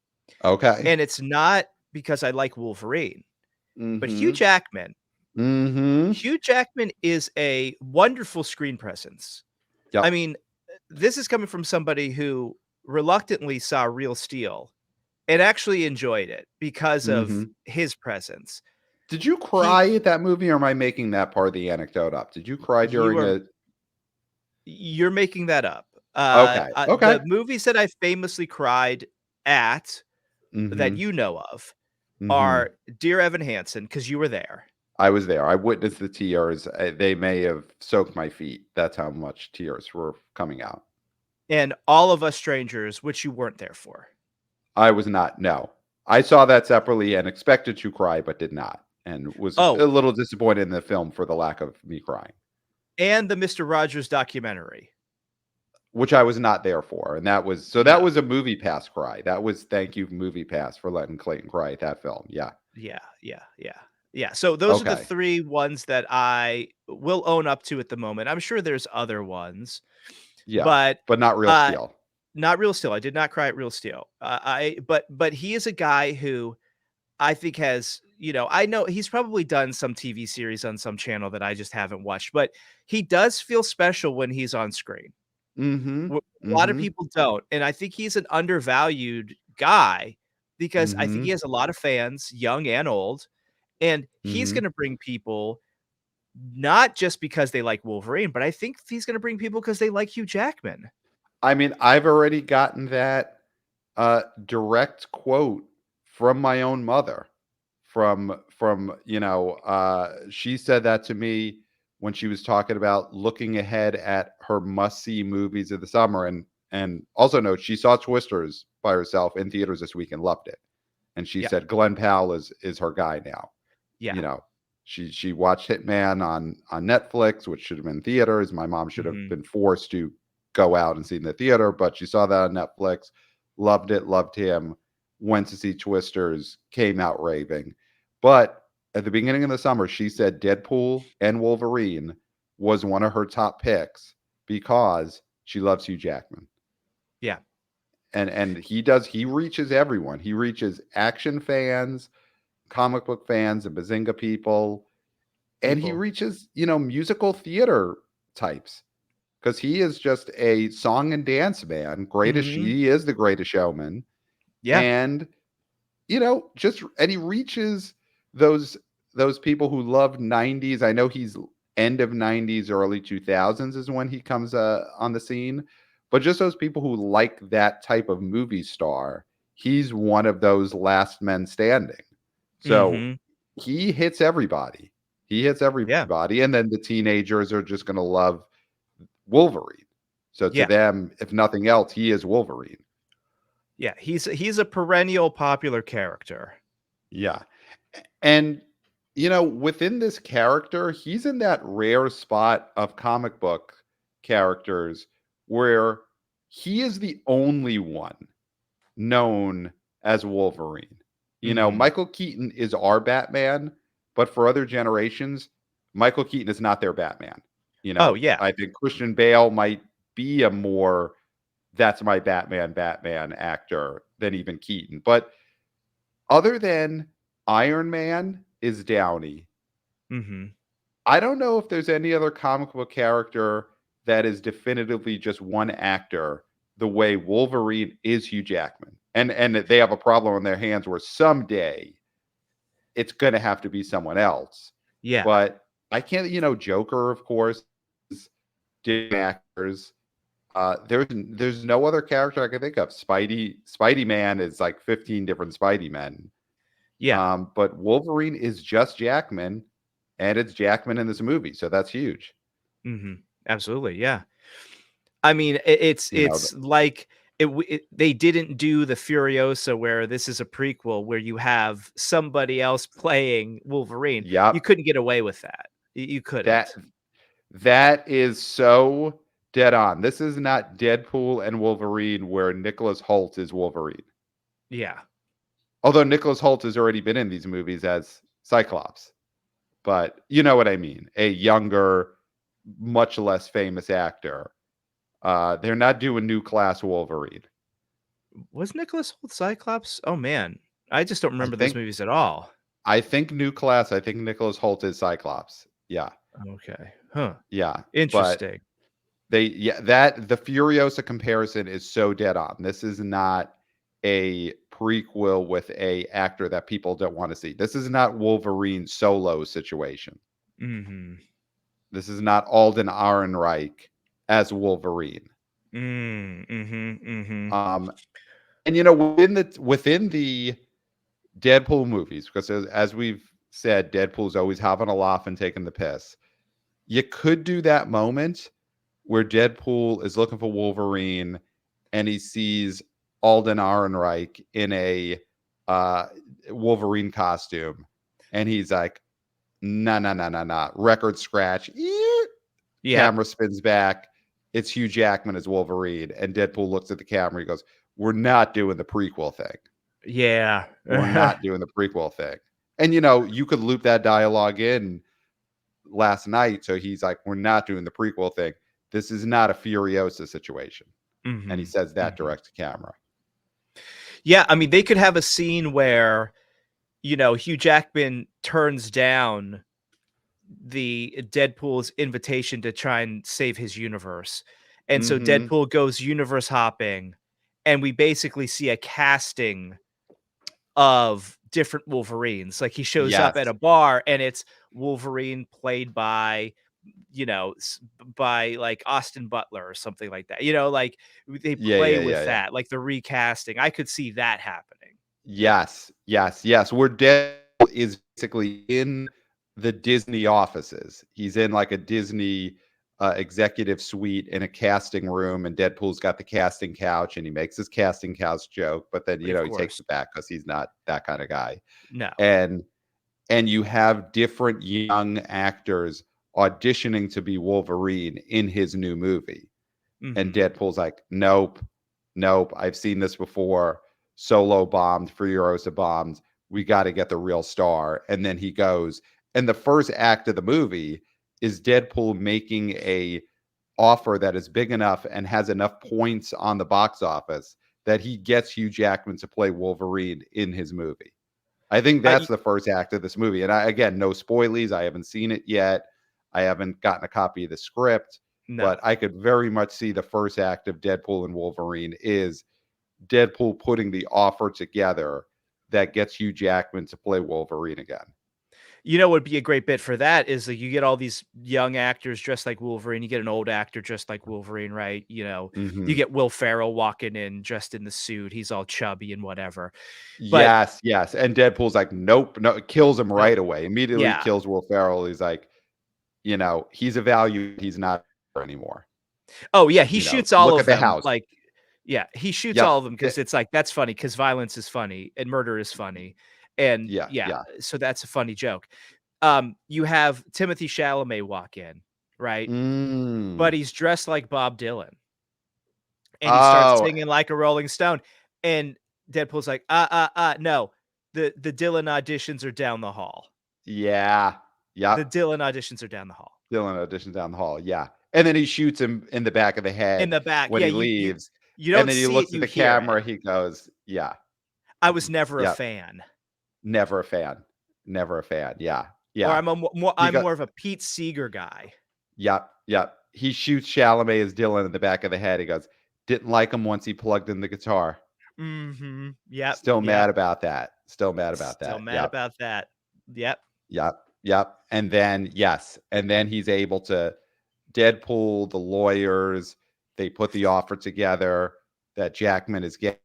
Okay. And it's not because I like Wolverine, but Hugh Mhm. Jackman. Mhm. Hugh Jackman is a wonderful screen presence. I Yep. mean, this is coming from somebody who reluctantly saw Real Steel and actually enjoyed it because of Mhm. his presence. Did you He cry at that movie, or am I making that part of the anecdote up? Did you cry you during are a you're making that up. Okay. Okay. The movies that I famously cried at that Mhm. you know of Mhm. are Dear Evan Hansen, because you were there, I was there. I witnessed the tears. They may have soaked my feet. That's how much tears were coming out. and All of Us Strangers, which you weren't there for. I was not. No. I saw that separately and expected to cry, but did not, and was Oh, a little disappointed in the film for the lack of me crying, and the Mister Rogers documentary. which I was not there for. And that Yeah. was a Movie Pass cry. That was thank you Movie Pass for letting Clayton cry at that film. Yeah. Yeah, yeah, yeah. Yeah, so those are the Okay. 3 ones that I will own up to at the moment. I'm sure there's other ones, Yeah. but, But not Real uh, Steel. not Real Steel. I did not cry at Real Steel. I but he is a guy who I think has, I know he's probably done some TV series on some channel that I just haven't watched, but he does feel special when he's on screen. Mhm. A lot of Mhm. people don't, and I think he's an undervalued guy because I think he Mhm. has a lot of fans, young and old, and he's Mhm. gonna bring people not just because they like Wolverine, but I think he's gonna bring people because they like Hugh Jackman. I mean, I've already gotten that direct quote from my own mother. She said that to me when she was talking about looking ahead at her must-see movies of the summer, and also note she saw Twisters by herself in theaters this week and loved it. And she Yeah, said Glenn Powell is her guy now. yeah, You know, she watched Hitman on Netflix, which should have been theaters. My mom should have mhm, been forced to go out and see it in the theater, but she saw that on Netflix, loved it, loved him, went to see Twisters, came out raving. But at the beginning of the summer, she said Deadpool and Wolverine was one of her top picks because she loves Hugh Jackman. yeah, And he reaches everyone. He reaches action fans, comic book fans, and Bazinga people, and he people. reaches, musical theater types because he is just a song and dance man. Mhm, He is the greatest showman. yeah, And, and he reaches those people who love 90s. I know he's end of 90s, early 2000s is when he comes on the scene. But just those people who like that type of movie star, he's one of those last men standing. So mhm, he hits everybody. He hits yeah, everybody, and then the teenagers are just gonna love Wolverine. So to yeah, them, if nothing else, he is Wolverine. yeah, he's a perennial popular character. Yeah. And within this character, he's in that rare spot of comic book characters where he is the only one known as Wolverine. Mhm. Michael Keaton is our Batman, but for other generations, Michael Keaton is not their Batman. Oh, yeah, I think Christian Bale might be a more that's my Batman actor than even Keaton. But other than Iron Man is Downey, mhm, I don't know if there's any other comic book character that is definitively just one actor the way Wolverine is Hugh Jackman. And they have a problem on their hands where someday it's going to have to be someone else. yeah, But I can't, Joker, of course, is different actors. There's no other character I can think of. Spidey Man is like 15 different Spidey Men. yeah, But Wolverine is just Jackman, and it's Jackman in this movie, so that's huge. mhm, absolutely, yeah. I mean, it's You know, it's like they didn't do the Furiosa where this is a prequel where you have somebody else playing Wolverine. You yep, couldn't get away with that. You that couldn't. that is so dead on. This is not Deadpool and Wolverine where Nicholas Hoult is Wolverine. Yeah. Although Nicholas Hoult has already been in these movies as Cyclops. But you know what I mean. A younger, much less famous actor. They're not doing new class Wolverine. Was Nicholas Hoult Cyclops? Oh man, I just don't I remember those think movies at all. I think New Class, I think Nicholas Hoult is Cyclops. Yeah. Okay, huh? Yeah. But Interesting. that the Furiosa comparison is so dead on. This is not a prequel with a actor that people don't want to see. This is not Wolverine solo situation. Mm-hmm. This is not Alden Ehrenreich as Wolverine. Mm-hmm. Mm-hmm. Um, and within the Deadpool movies, because as we've said, Deadpool's always having a laugh and taking the piss. You could do that moment where Deadpool is looking for Wolverine and he sees Alden Ehrenreich in a uh, Wolverine costume, and he's like, "No, no, no, no, no!" Record scratch. Yep. Camera spins back. It's Hugh Jackman as Wolverine, and Deadpool looks at the camera. He goes, "We're not doing the prequel thing. Yeah. We're not doing the prequel thing." And you could loop that dialogue in last night. So he's like, "We're not doing the prequel thing. This is not a Furiosa situation." And he Mm-hmm. says that Mm-hmm. direct to camera. Yeah, I mean, they could have a scene where Hugh Jackman turns down the Deadpool's invitation to try and save his universe. And so Mm-hmm. Deadpool goes universe hopping, and we basically see a casting of different Wolverines. Like he shows up at Yes. a bar and it's Wolverine played by by like Austin Butler or something like that. Like they Yeah, play yeah, yeah, with yeah. that, like the recasting. I could see that happening. Yes, yes, yes. Where Deadpool is basically in the Disney offices. He's in like a Disney executive suite in a casting room, and Deadpool's got the casting couch, and he makes his casting couch joke, but then Of he takes course. it back because he's not that kind of guy. No. And you have different young actors auditioning to be Wolverine in his new movie. And Mhm. Deadpool's like, "Nope, nope. I've seen this before. Solo bombed, Furiosa bombed. We got to get the real star." And then he goes, and the first act of the movie is Deadpool making a offer that is big enough and has enough points on the box office that he gets Hugh Jackman to play Wolverine in his movie. I think that's I the first act of this movie. And again, no spoilies. I haven't seen it yet. I haven't gotten a copy of the script, No. but I could very much see the first act of Deadpool and Wolverine is Deadpool putting the offer together that gets Hugh Jackman to play Wolverine again. What would be a great bit for that is that you get all these young actors dressed like Wolverine. You get an old actor dressed like Wolverine, right? You Hmm. get Will Ferrell walking in dressed in the suit. He's all chubby and whatever. But Yes, yes. And Deadpool's like, "Nope, no," it kills him nope. right away. Immediately Yeah. kills Will Ferrell. He's like, he's a value. He's not anymore. Oh yeah, he shoots all Look of at the them. house. Like, yeah, he shoots all Yep. of them because it's like that's funny because violence is funny and murder is funny, and Yeah, yeah, yeah. so that's a funny joke. You have Timothy Chalamet walk in, right? Mm. But he's dressed like Bob Dylan, and he starts Oh, singing like a Rolling Stone, and Deadpool's like, no, the Dylan auditions are down the hall. yeah. The Yep. Dylan auditions are down the hall. Dylan auditions down the hall. Yeah. And then he shoots him in the back of the In head the back, when yeah, he you leaves. you And don't then he see it, looks at you the hear it. camera. He goes, "Yeah. I was never a Yep. fan. Never a fan. Never a fan." Yeah. Or Yeah. I'm Because, more of a Pete Seeger guy. yep. Yep. He shoots Chalamet as Dylan in the back of the head. He goes, "Didn't like him once he plugged in the guitar. Mhm. Yep, Still yep. mad about that. Still mad about Still that." mad Yep. about that. Yep. Yep. Yep. And then, yes. And then he's able to Deadpool, the lawyers, they put the offer together that Jackman is getting,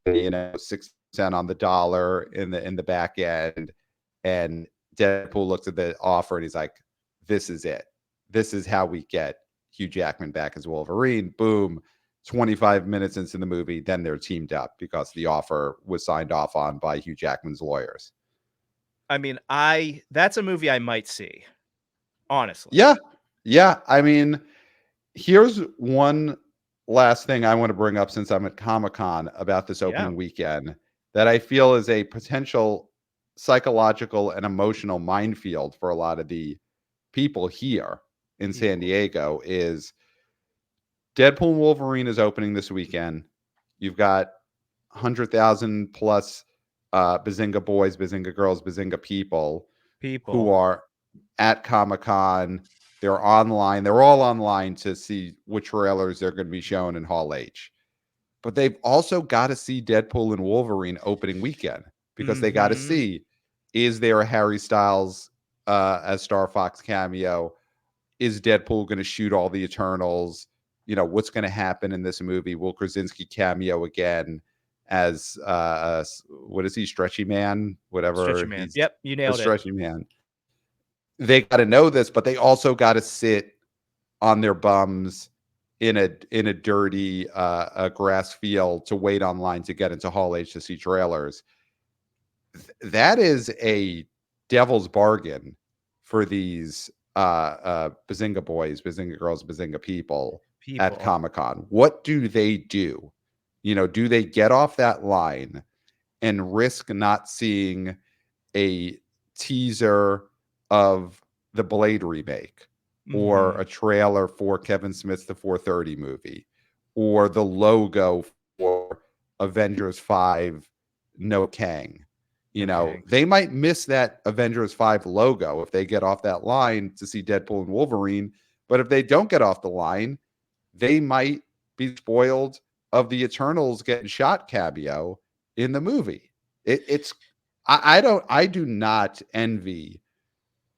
6% on the dollar in the back end. And Deadpool looks at the offer and he's like, "This is it. This is how we get Hugh Jackman back as Wolverine." Boom. 25 minutes into the movie, then they're teamed up because the offer was signed off on by Hugh Jackman's lawyers. I mean, that's a movie I might see, honestly. Yeah. Yeah. I mean, here's one last thing I want to bring up since I'm at Comic-Con about this Yeah. opening weekend that I feel is a potential psychological and emotional minefield for a lot of the people here in San Ew. Diego is Deadpool and Wolverine is opening this weekend. You've got 100,000 plus Bazinga boys, Bazinga girls, Bazinga people who People. are at Comic-Con. They're online. They're all online to see which trailers they're going to be shown in Hall H. But they've also got to see Deadpool and Wolverine opening weekend because they got to Mm-hmm. see, is there a Harry Styles as Star Fox cameo? Is Deadpool going to shoot all the Eternals? What's going to happen in this movie? Will Krasinski cameo again as what is he, Stretchy Man? Stretchy Whatever, Man. he's Yep, you a nailed it. Stretchy Man. They got to know this, but they also got to sit on their bums in a dirty grass field to wait online to get into Hall H to see trailers. That is a devil's bargain for these Bazinga boys, Bazinga girls, Bazinga people at People. Comic-Con. What do they do? Do they get off that line and risk not seeing a teaser of the Blade remake, or Mm-hmm. a trailer for Kevin Smith's The 430 movie, or the logo for Avengers 5 No Kang? Okay. They might miss that Avengers 5 logo if they get off that line to see Deadpool and Wolverine. But if they don't get off the line, they might be spoiled of the Eternals getting shot cameo in the movie. It's I do not envy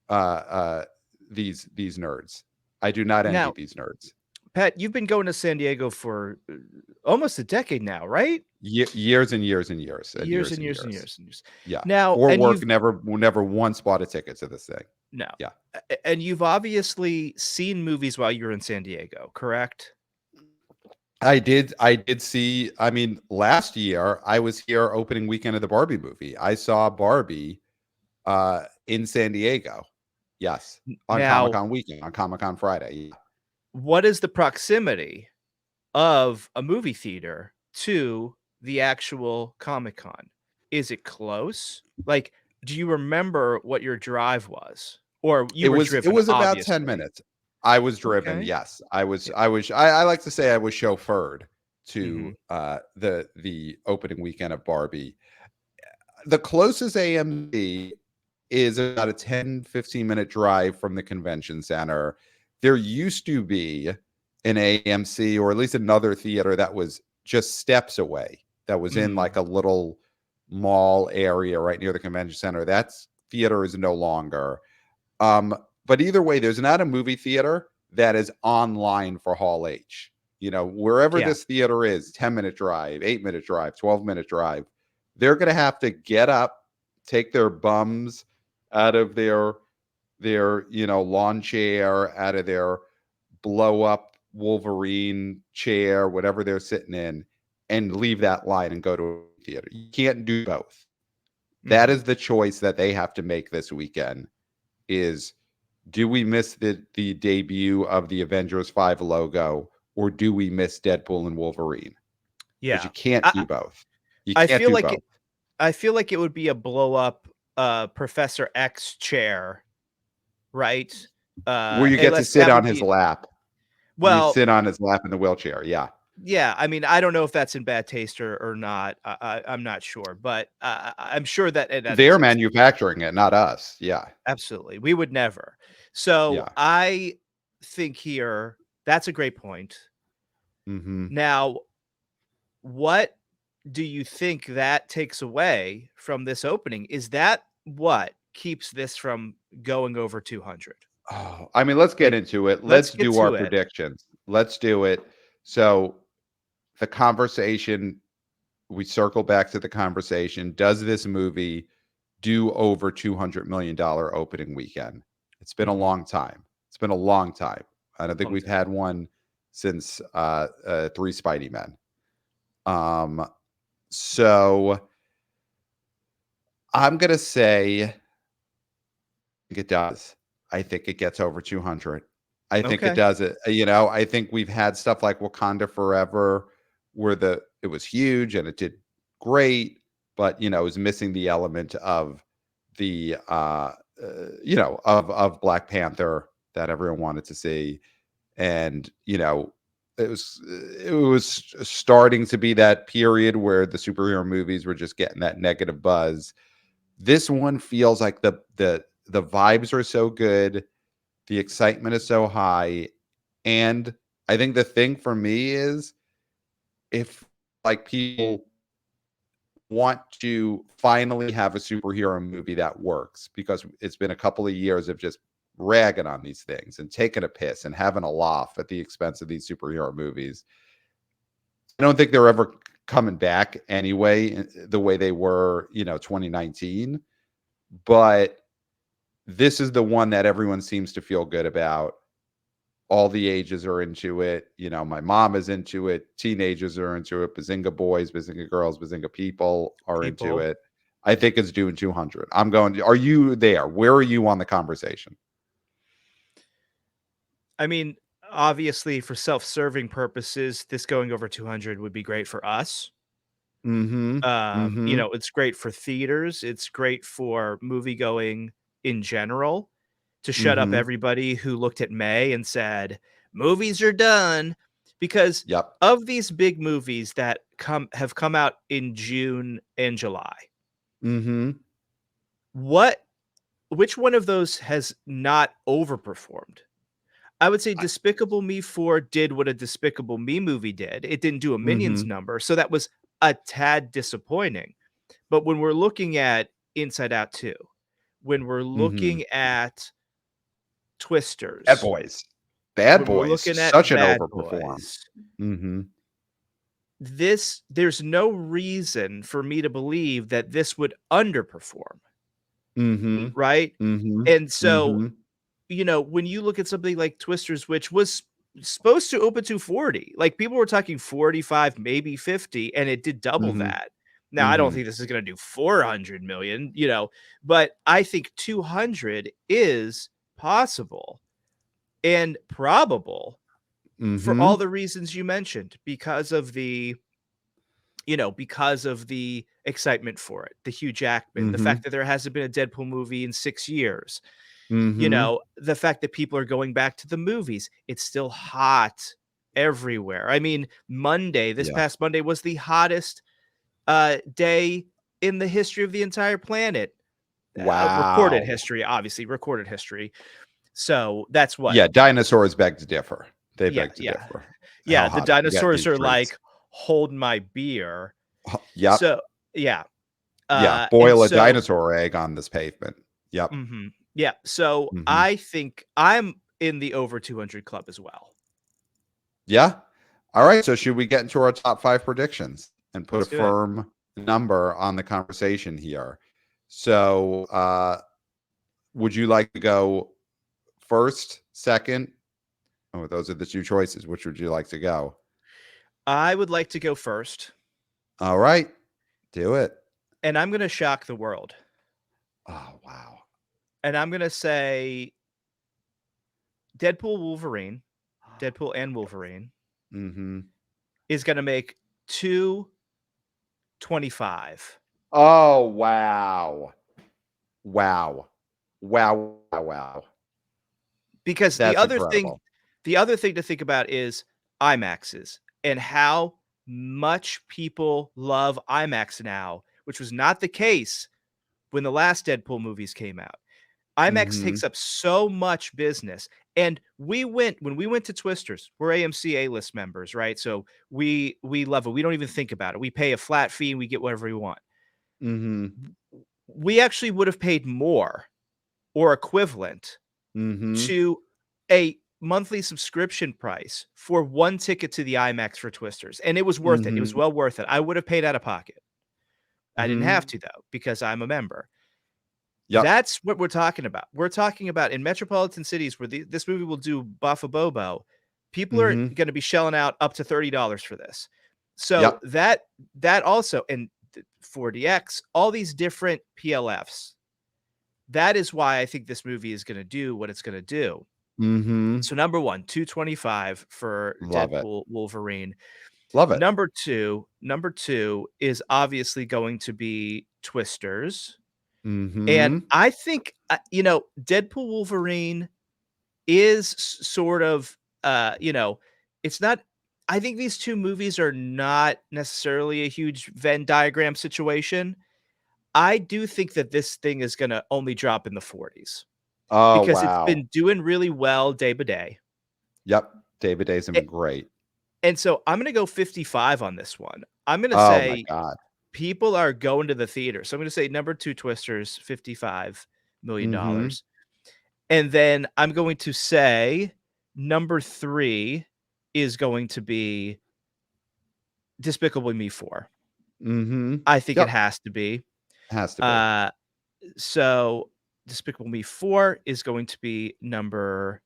uh uh these nerds. I do not envy Now, these nerds. Pat, you've been going to San Diego for almost a decade now, right? Years and years and years and Years years and and years and years. years and years. Yeah. Now, For and work, you've never once bought a ticket to this thing. no, Yeah. and you've obviously seen movies while you're in San Diego, correct? I did see, I mean, last year I was here opening weekend of the Barbie movie. I saw Barbie in San Diego. Yes. On Now, Comic-Con weekend, on Comic-Con Friday. Yeah. what is the proximity of a movie theater to the actual Comic Con? Is it close? Like, do you remember what your drive was? Or you It were was it driven, was about 10 obviously. minutes. I was driven, Okay. yes. Yeah. I like to say I was chauffeured to Mhm. the opening weekend of Barbie. The closest AMC is about a 10-15 minute drive from the convention center. There used to be an AMC, or at least another theater, that was just steps away, that was in like Mm. a little mall area right near the convention center. That theater is no longer. But either way, there's not a movie theater that is online for Hall H. Wherever Yeah. this theater is, 10-minute drive, 8-minute drive, 12-minute drive, they're going to have to get up, take their bums out of their lawn chair, out of their blow up Wolverine chair, whatever they're sitting in, and leave that line and go to a theater. You can't do both. That Mhm. is the choice that they have to make this weekend. Is, do we miss the debut of the Avengers 5 logo, or do we miss Deadpool and Wolverine? Because Yeah. you can't I do both. You I can't feel do like both. it would be a blow up Professor X chair, right? Where you get to Unless sit that on would his be lap. You well, sit on his lap in the wheelchair. Yeah. yeah, I mean, I don't know if that's in bad taste or not. I'm not sure, but I'm sure that They're exists. manufacturing it, not us. Yeah. Absolutely. We would never. So Yeah. I think here that's a great point. Hmm. Now, what do you think that takes away from this opening? Is that what keeps this from going over 200? Oh, I mean, let's get Like, into it. let's Let's get do our to it. predictions. Let's do it. So, the conversation, we circle back to the conversation. Does this movie do over $200 million opening weekend? It's been a Mhm. long time. It's been a long time. I don't think Long we've time. had one since Three Spidey Men. Um, so I'm gonna say it does. I think it gets over 200. I think it Okay. does it. I think we've had stuff like Wakanda Forever, where it was huge and it did great, but it was missing the element of the of Black Panther that everyone wanted to see. And it was starting to be that period where the superhero movies were just getting that negative buzz. This one feels like the vibes are so good, the excitement is so high, and I think the thing for me is if like people want to finally have a superhero movie that works because it's been a couple of years of just ragging on these things and taking a piss and having a laugh at the expense of these superhero movies. I don't think they're ever coming back anyway the way they were, 2019, but this is the one that everyone seems to feel good about. All the ages are into it. My mom is into it. Teenagers are into it. Bazinga boys, Bazinga girls, Bazinga people are into People. it. I think it's doing 200. Are you there? Where are you on the conversation? I mean, obviously, for self-serving purposes, this going over 200 would be great for us. Mm-hmm. Mm-hmm. It's great for theaters. It's great for movie going in general to shut up Mm-hmm. everybody who looked at May and said, movies are done. Because Yep. of these big movies that have come out in June and July, Mm-hmm. which one of those has not overperformed? I would say Despicable Me 4 did what a Despicable Me movie did. It didn't do a Minions Mm-hmm. number, so that was a tad disappointing. But when we're looking at Inside Out 2, when we're Mm-hmm. looking at Bad Twisters, Boys. Bad when we're Boys. looking at Such an Bad overperform. Boys, Mm-hmm. there's no reason for me to believe that this would underperform, Mm-hmm. right? Mm-hmm. And so, Mm-hmm. when you look at something like Twisters, which was supposed to open to 40, like people were talking 45, maybe 50, and it did double Mm-hmm. that. Now, I don't Mm-hmm. think this is going to do 400 million, but I think 200 is possible and probable for Mm-hmm. all the reasons you mentioned because of the excitement for it, the Hugh Jackman, the Mm-hmm. fact that there hasn't been a Deadpool movie in 6 years, Mm-hmm. the fact that people are going back to the movies. It's still hot everywhere. I mean, this Yeah. past Monday was the hottest day in the history of the entire planet. Recorded Wow. history, obviously, recorded history. So that's what. Yeah, dinosaurs beg to differ. They Yeah, beg to yeah. differ. How Yeah, the hot it can get in dinosaurs these are streets. like, hold my beer. Yep. So, yeah. Yeah. And Boil a so dinosaur egg on this pavement. Yep. yeah, so Hmm. I think I'm in the over 200 club as well. Yeah. All right. So should we get into our top 5 predictions and put a Let's do it. firm number on the conversation here? So would you like to go first, second? Oh, those are the 2 choices. Which would you like to go? I would like to go first, All right. Do it. and I'm going to shock the world. Oh, wow. And I'm going to say Deadpool and Wolverine Mm-hmm. is going to make 225. Oh, wow. Wow. Wow. Wow. Wow. Because That's incredible. the other thing to think about is IMAXs and how much people love IMAX now, which was not the case when the last Deadpool movies came out. IMAX Mm-hmm. takes up so much business. And when we went to Twisters, we're AMC A-list members, right? So we love it. We don't even think about it. We pay a flat fee and we get whatever we want. Mm-hmm. We actually would have paid more or equivalent Mm-hmm. to a monthly subscription price for one ticket to the IMAX for Twisters. And it was worth it. It was Mm-hmm. well worth it. I would have paid out of pocket. I didn't have Mm-hmm. to, though, because I'm a member. Yep. That's what we're talking about. We're talking about in metropolitan cities where this movie will do Buffa Bobo. People are Mm-hmm. going to be shelling out up to $30 for this. So Yep. that also, and 4DX, all these different PLFs. That is why I think this movie is going to do what it's going to do. Mm-hmm. So number one, 225 for Love it. Deadpool Wolverine. Love it. Number two is obviously going to be Twisters. And Mm-hmm. I think, Deadpool Wolverine is sort of, it's not I think these two movies are not necessarily a huge Venn diagram situation. I do think that this thing is gonna only drop in the 40s Oh, because it's wow. been doing really well day by day. Yep. David Days have A been great. and so I'm gonna go 55 on this one. I'm gonna Oh my say god. people are going to the theater. So I'm gonna say number 2 Twisters, $55 million. Mhm. And then I'm going to say number 3 is going to be Despicable Me 4. Mhm. I think it Yep. has to be. Has to be. Uh, so Despicable Me 4 is going to be number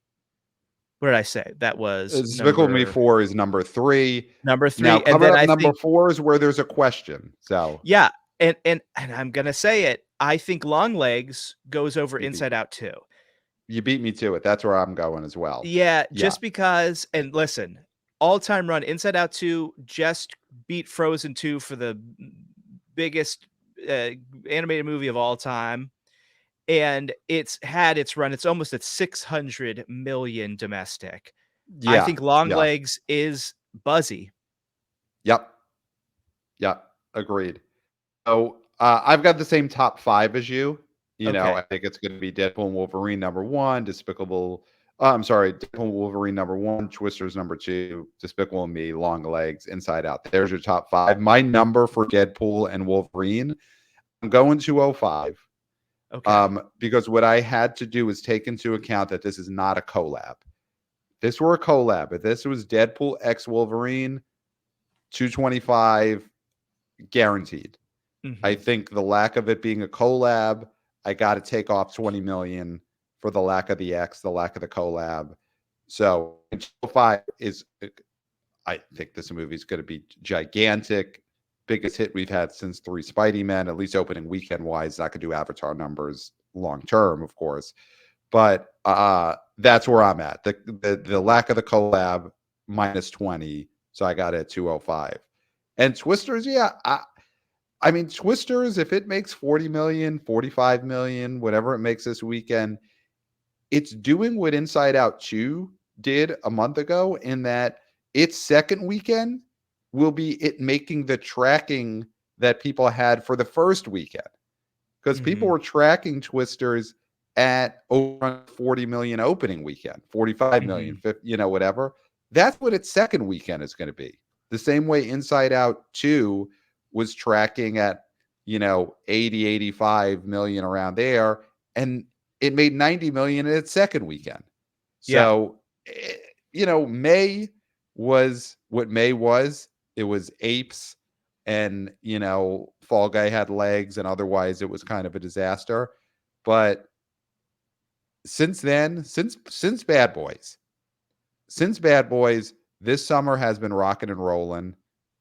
what did I say? That was Despicable Me 4 is number 3. number Now 3, and coming then up I number think 4 is where there's a question. So, yeah, and I'm gonna say it, I think Longlegs goes over you beat Inside Out too. you beat me to it. That's where I'm going as well. Yeah, Yeah. just because and listen, all-time run, Inside Out 2 just beat Frozen 2 for the biggest, uh, animated movie of all time, and it's had its run, it's almost at 600 million domestic. I Yeah. think Yeah. Longlegs is buzzy. Yep. Yep. Agreed. So, I've got the same top 5 as you. I Okay. think it's gonna be Deadpool and Wolverine number 1, I'm sorry, Deadpool and Wolverine number 1, Twisters number 2, Despicable Me, Long Legs, Inside Out. There's your top 5. My number for Deadpool and Wolverine, I'm going to oh 05, Okay. because what I had to do is take into account that this is not a collab. If this were a collab, if this was Deadpool X Wolverine, 225 guaranteed. I Mhm. think the lack of it being a collab, I got to take off 20 million for the lack of the X, the lack of the collab. So 5 is, I think this movie is going to be gigantic. Biggest hit we've had since 3 Spidey Men, at least opening weekend wise. That could do Avatar numbers long term, of course. But that's where I'm at. The lack of the collab minus 20. So I got it at 205. And Twisters, yeah, I mean, Twisters, if it makes 40 million, 45 million, whatever it makes this weekend, it's doing what Inside Out 2 did a month ago in that its second weekend will be it making the tracking that people had for the first weekend. Because people Mhm. were tracking Twisters at over 40 million opening weekend, 45 million, Mhm. 50, whatever. That's what its second weekend is going to be. The same way Inside Out 2 was tracking at, 80, 85 million around there. And it made 90 million in its second weekend. Yeah. So, May was what May was. It was apes and, Fall Guy had legs and otherwise it was kind of a disaster. But since then, since Bad Boys, this summer has been rocking and rolling.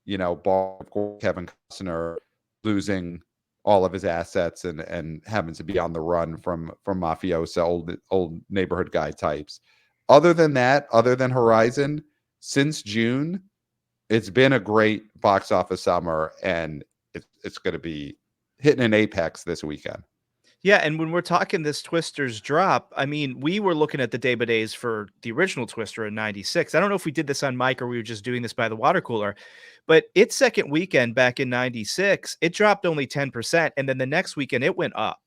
Bock, of course, Kevin Costner losing all of his assets and having to be on the run from mafiosa, old neighborhood guy types. Other than that, other than Horizon, since June, it's been a great box office summer, and it's going to be hitting an apex this weekend. Yeah, and when we're talking this Twisters drop, I mean, we were looking at the day by days for the original Twister in '96. I don't know if we did this on mic or we were just doing this by the water cooler, but its second weekend back in '96, it dropped only 10%, and then the next weekend it went up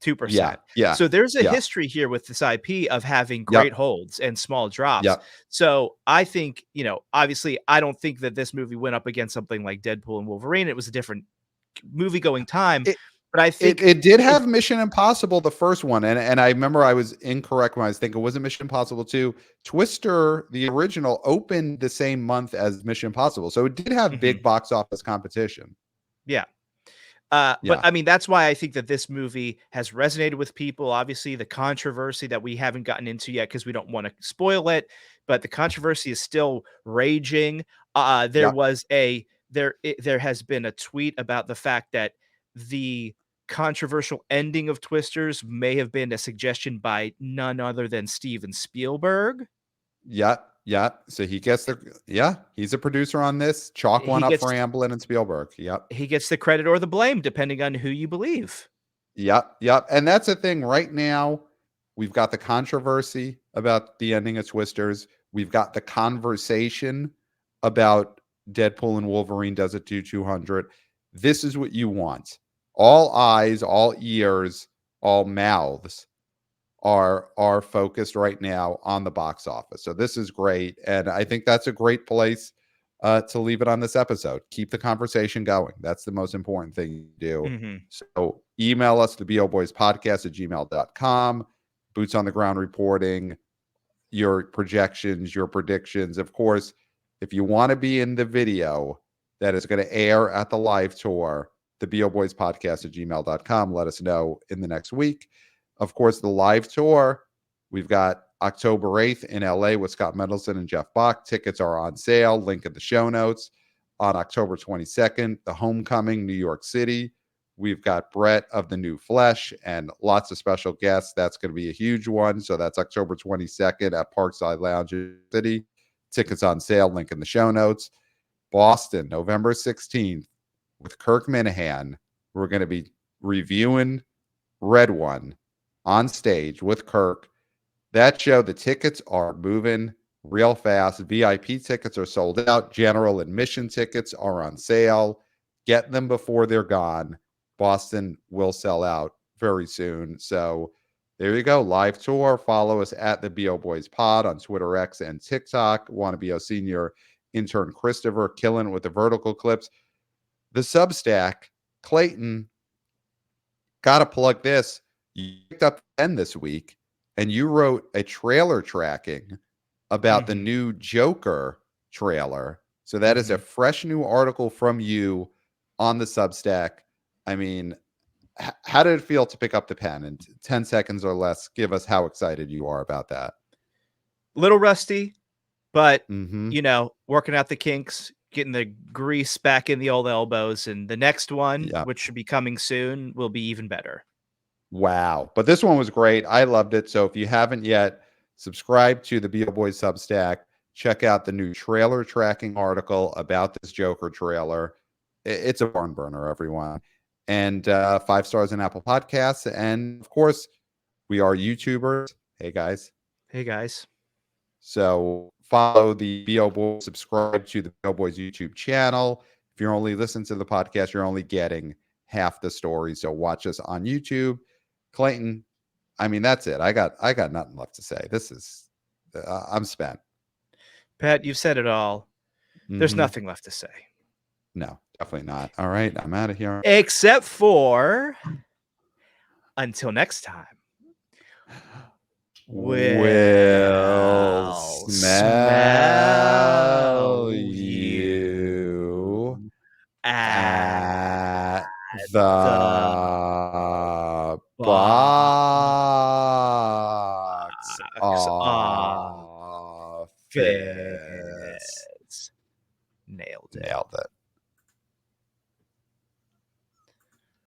Yeah, 2%. yeah, So there's a yeah, history here with this IP of having great yep, holds and small drops. yep. So I think, obviously, I don't think that this movie went up against something like Deadpool and Wolverine. It was a different movie going time, but I It think it did if have Mission Impossible, the first one, and I remember I was incorrect when I was thinking, was it Mission Impossible 2? Twister, the original, opened the same month as Mission Impossible, so it did have Mhm. big box office competition. Yeah. But Yeah. I mean, that's why I think that this movie has resonated with people. Obviously, the controversy that we haven't gotten into yet because we don't want to spoil it, but the controversy is still raging. There Yep. was there has been a tweet about the fact that the controversial ending of Twisters may have been a suggestion by none other than Steven Spielberg. Yeah, yeah. So he gets he's a producer on this. Chalk one He up for gets Amblin and Spielberg. Yep. he gets the credit or the blame depending on who you believe. Yep, yep. And that's the thing right now. We've got the controversy about the ending of Twisters. We've got the conversation about Deadpool and Wolverine does it do 200. This is what you want. All eyes, all ears, all mouths are focused right now on the box office. So this is great, and I think that's a great place to leave it on this episode. Keep the conversation going. That's the most important thing to do. Mm-hmm. So email us to theboboyspodcast@gmail.com. Boots on the ground reporting, your projections, your predictions. Of course, if you want to be in the video that is going to air at the live tour, the boboyspodcast@gmail.com. Let us know in the next week. Of course, the live tour, we've got October 8th in LA with Scott Mendelson and Jeff Bock. Tickets are on sale. Link in the show notes. On October 22nd, the Homecoming, New York City. We've got Brett of the New Flesh and lots of special guests. That's going to be a huge one. So that's October 22nd at Parkside Lounge in City. Tickets on sale. Link in the show notes. Boston, November 16th with KIRK Minihan. We're going to be reviewing Red One on stage with KIRK. That show, the tickets are moving real fast. VIP tickets are sold out. General admission tickets are on sale. Get them before they're gone. Boston will sell out very soon. So there you go. Live tour. Follow us at the BO Boys Pod on Twitter, X, and TikTok. Want to be a senior intern Christopher, killing it with the vertical clips. The Substack, Clayton, got to plug this. You picked up the pen this week and you wrote a trailer tracking about the new Joker trailer. So that is a fresh new article from you on the Substack. I mean, how did it feel to pick up the pen? In 10 seconds or less, give us how excited you are about that. Little rusty, but you know, working out the kinks, getting the grease back in the old elbows, and the next one, which should be coming soon, will be even better. Wow. But this one was great. I loved it. So if you haven't yet, subscribe to the BO Boys Substack. Check out the new trailer tracking article about this Joker trailer. It's a barn burner, everyone. And 5 stars in Apple Podcasts. And of course, we are YouTubers. Hey, guys. Hey, guys. So follow the BO Boys, subscribe to the BO Boys YouTube channel. If you're only listening to the podcast, you're only getting half the story. So watch us on YouTube. Clayton, I mean, that's it. I got nothing left to say. This is, I'm spent. Pat, you've said it all. There's nothing left to say. No, definitely not. All right, I'm out of here. Except for until next time. We'll smell you at the box office. Nailed it. Nailed it.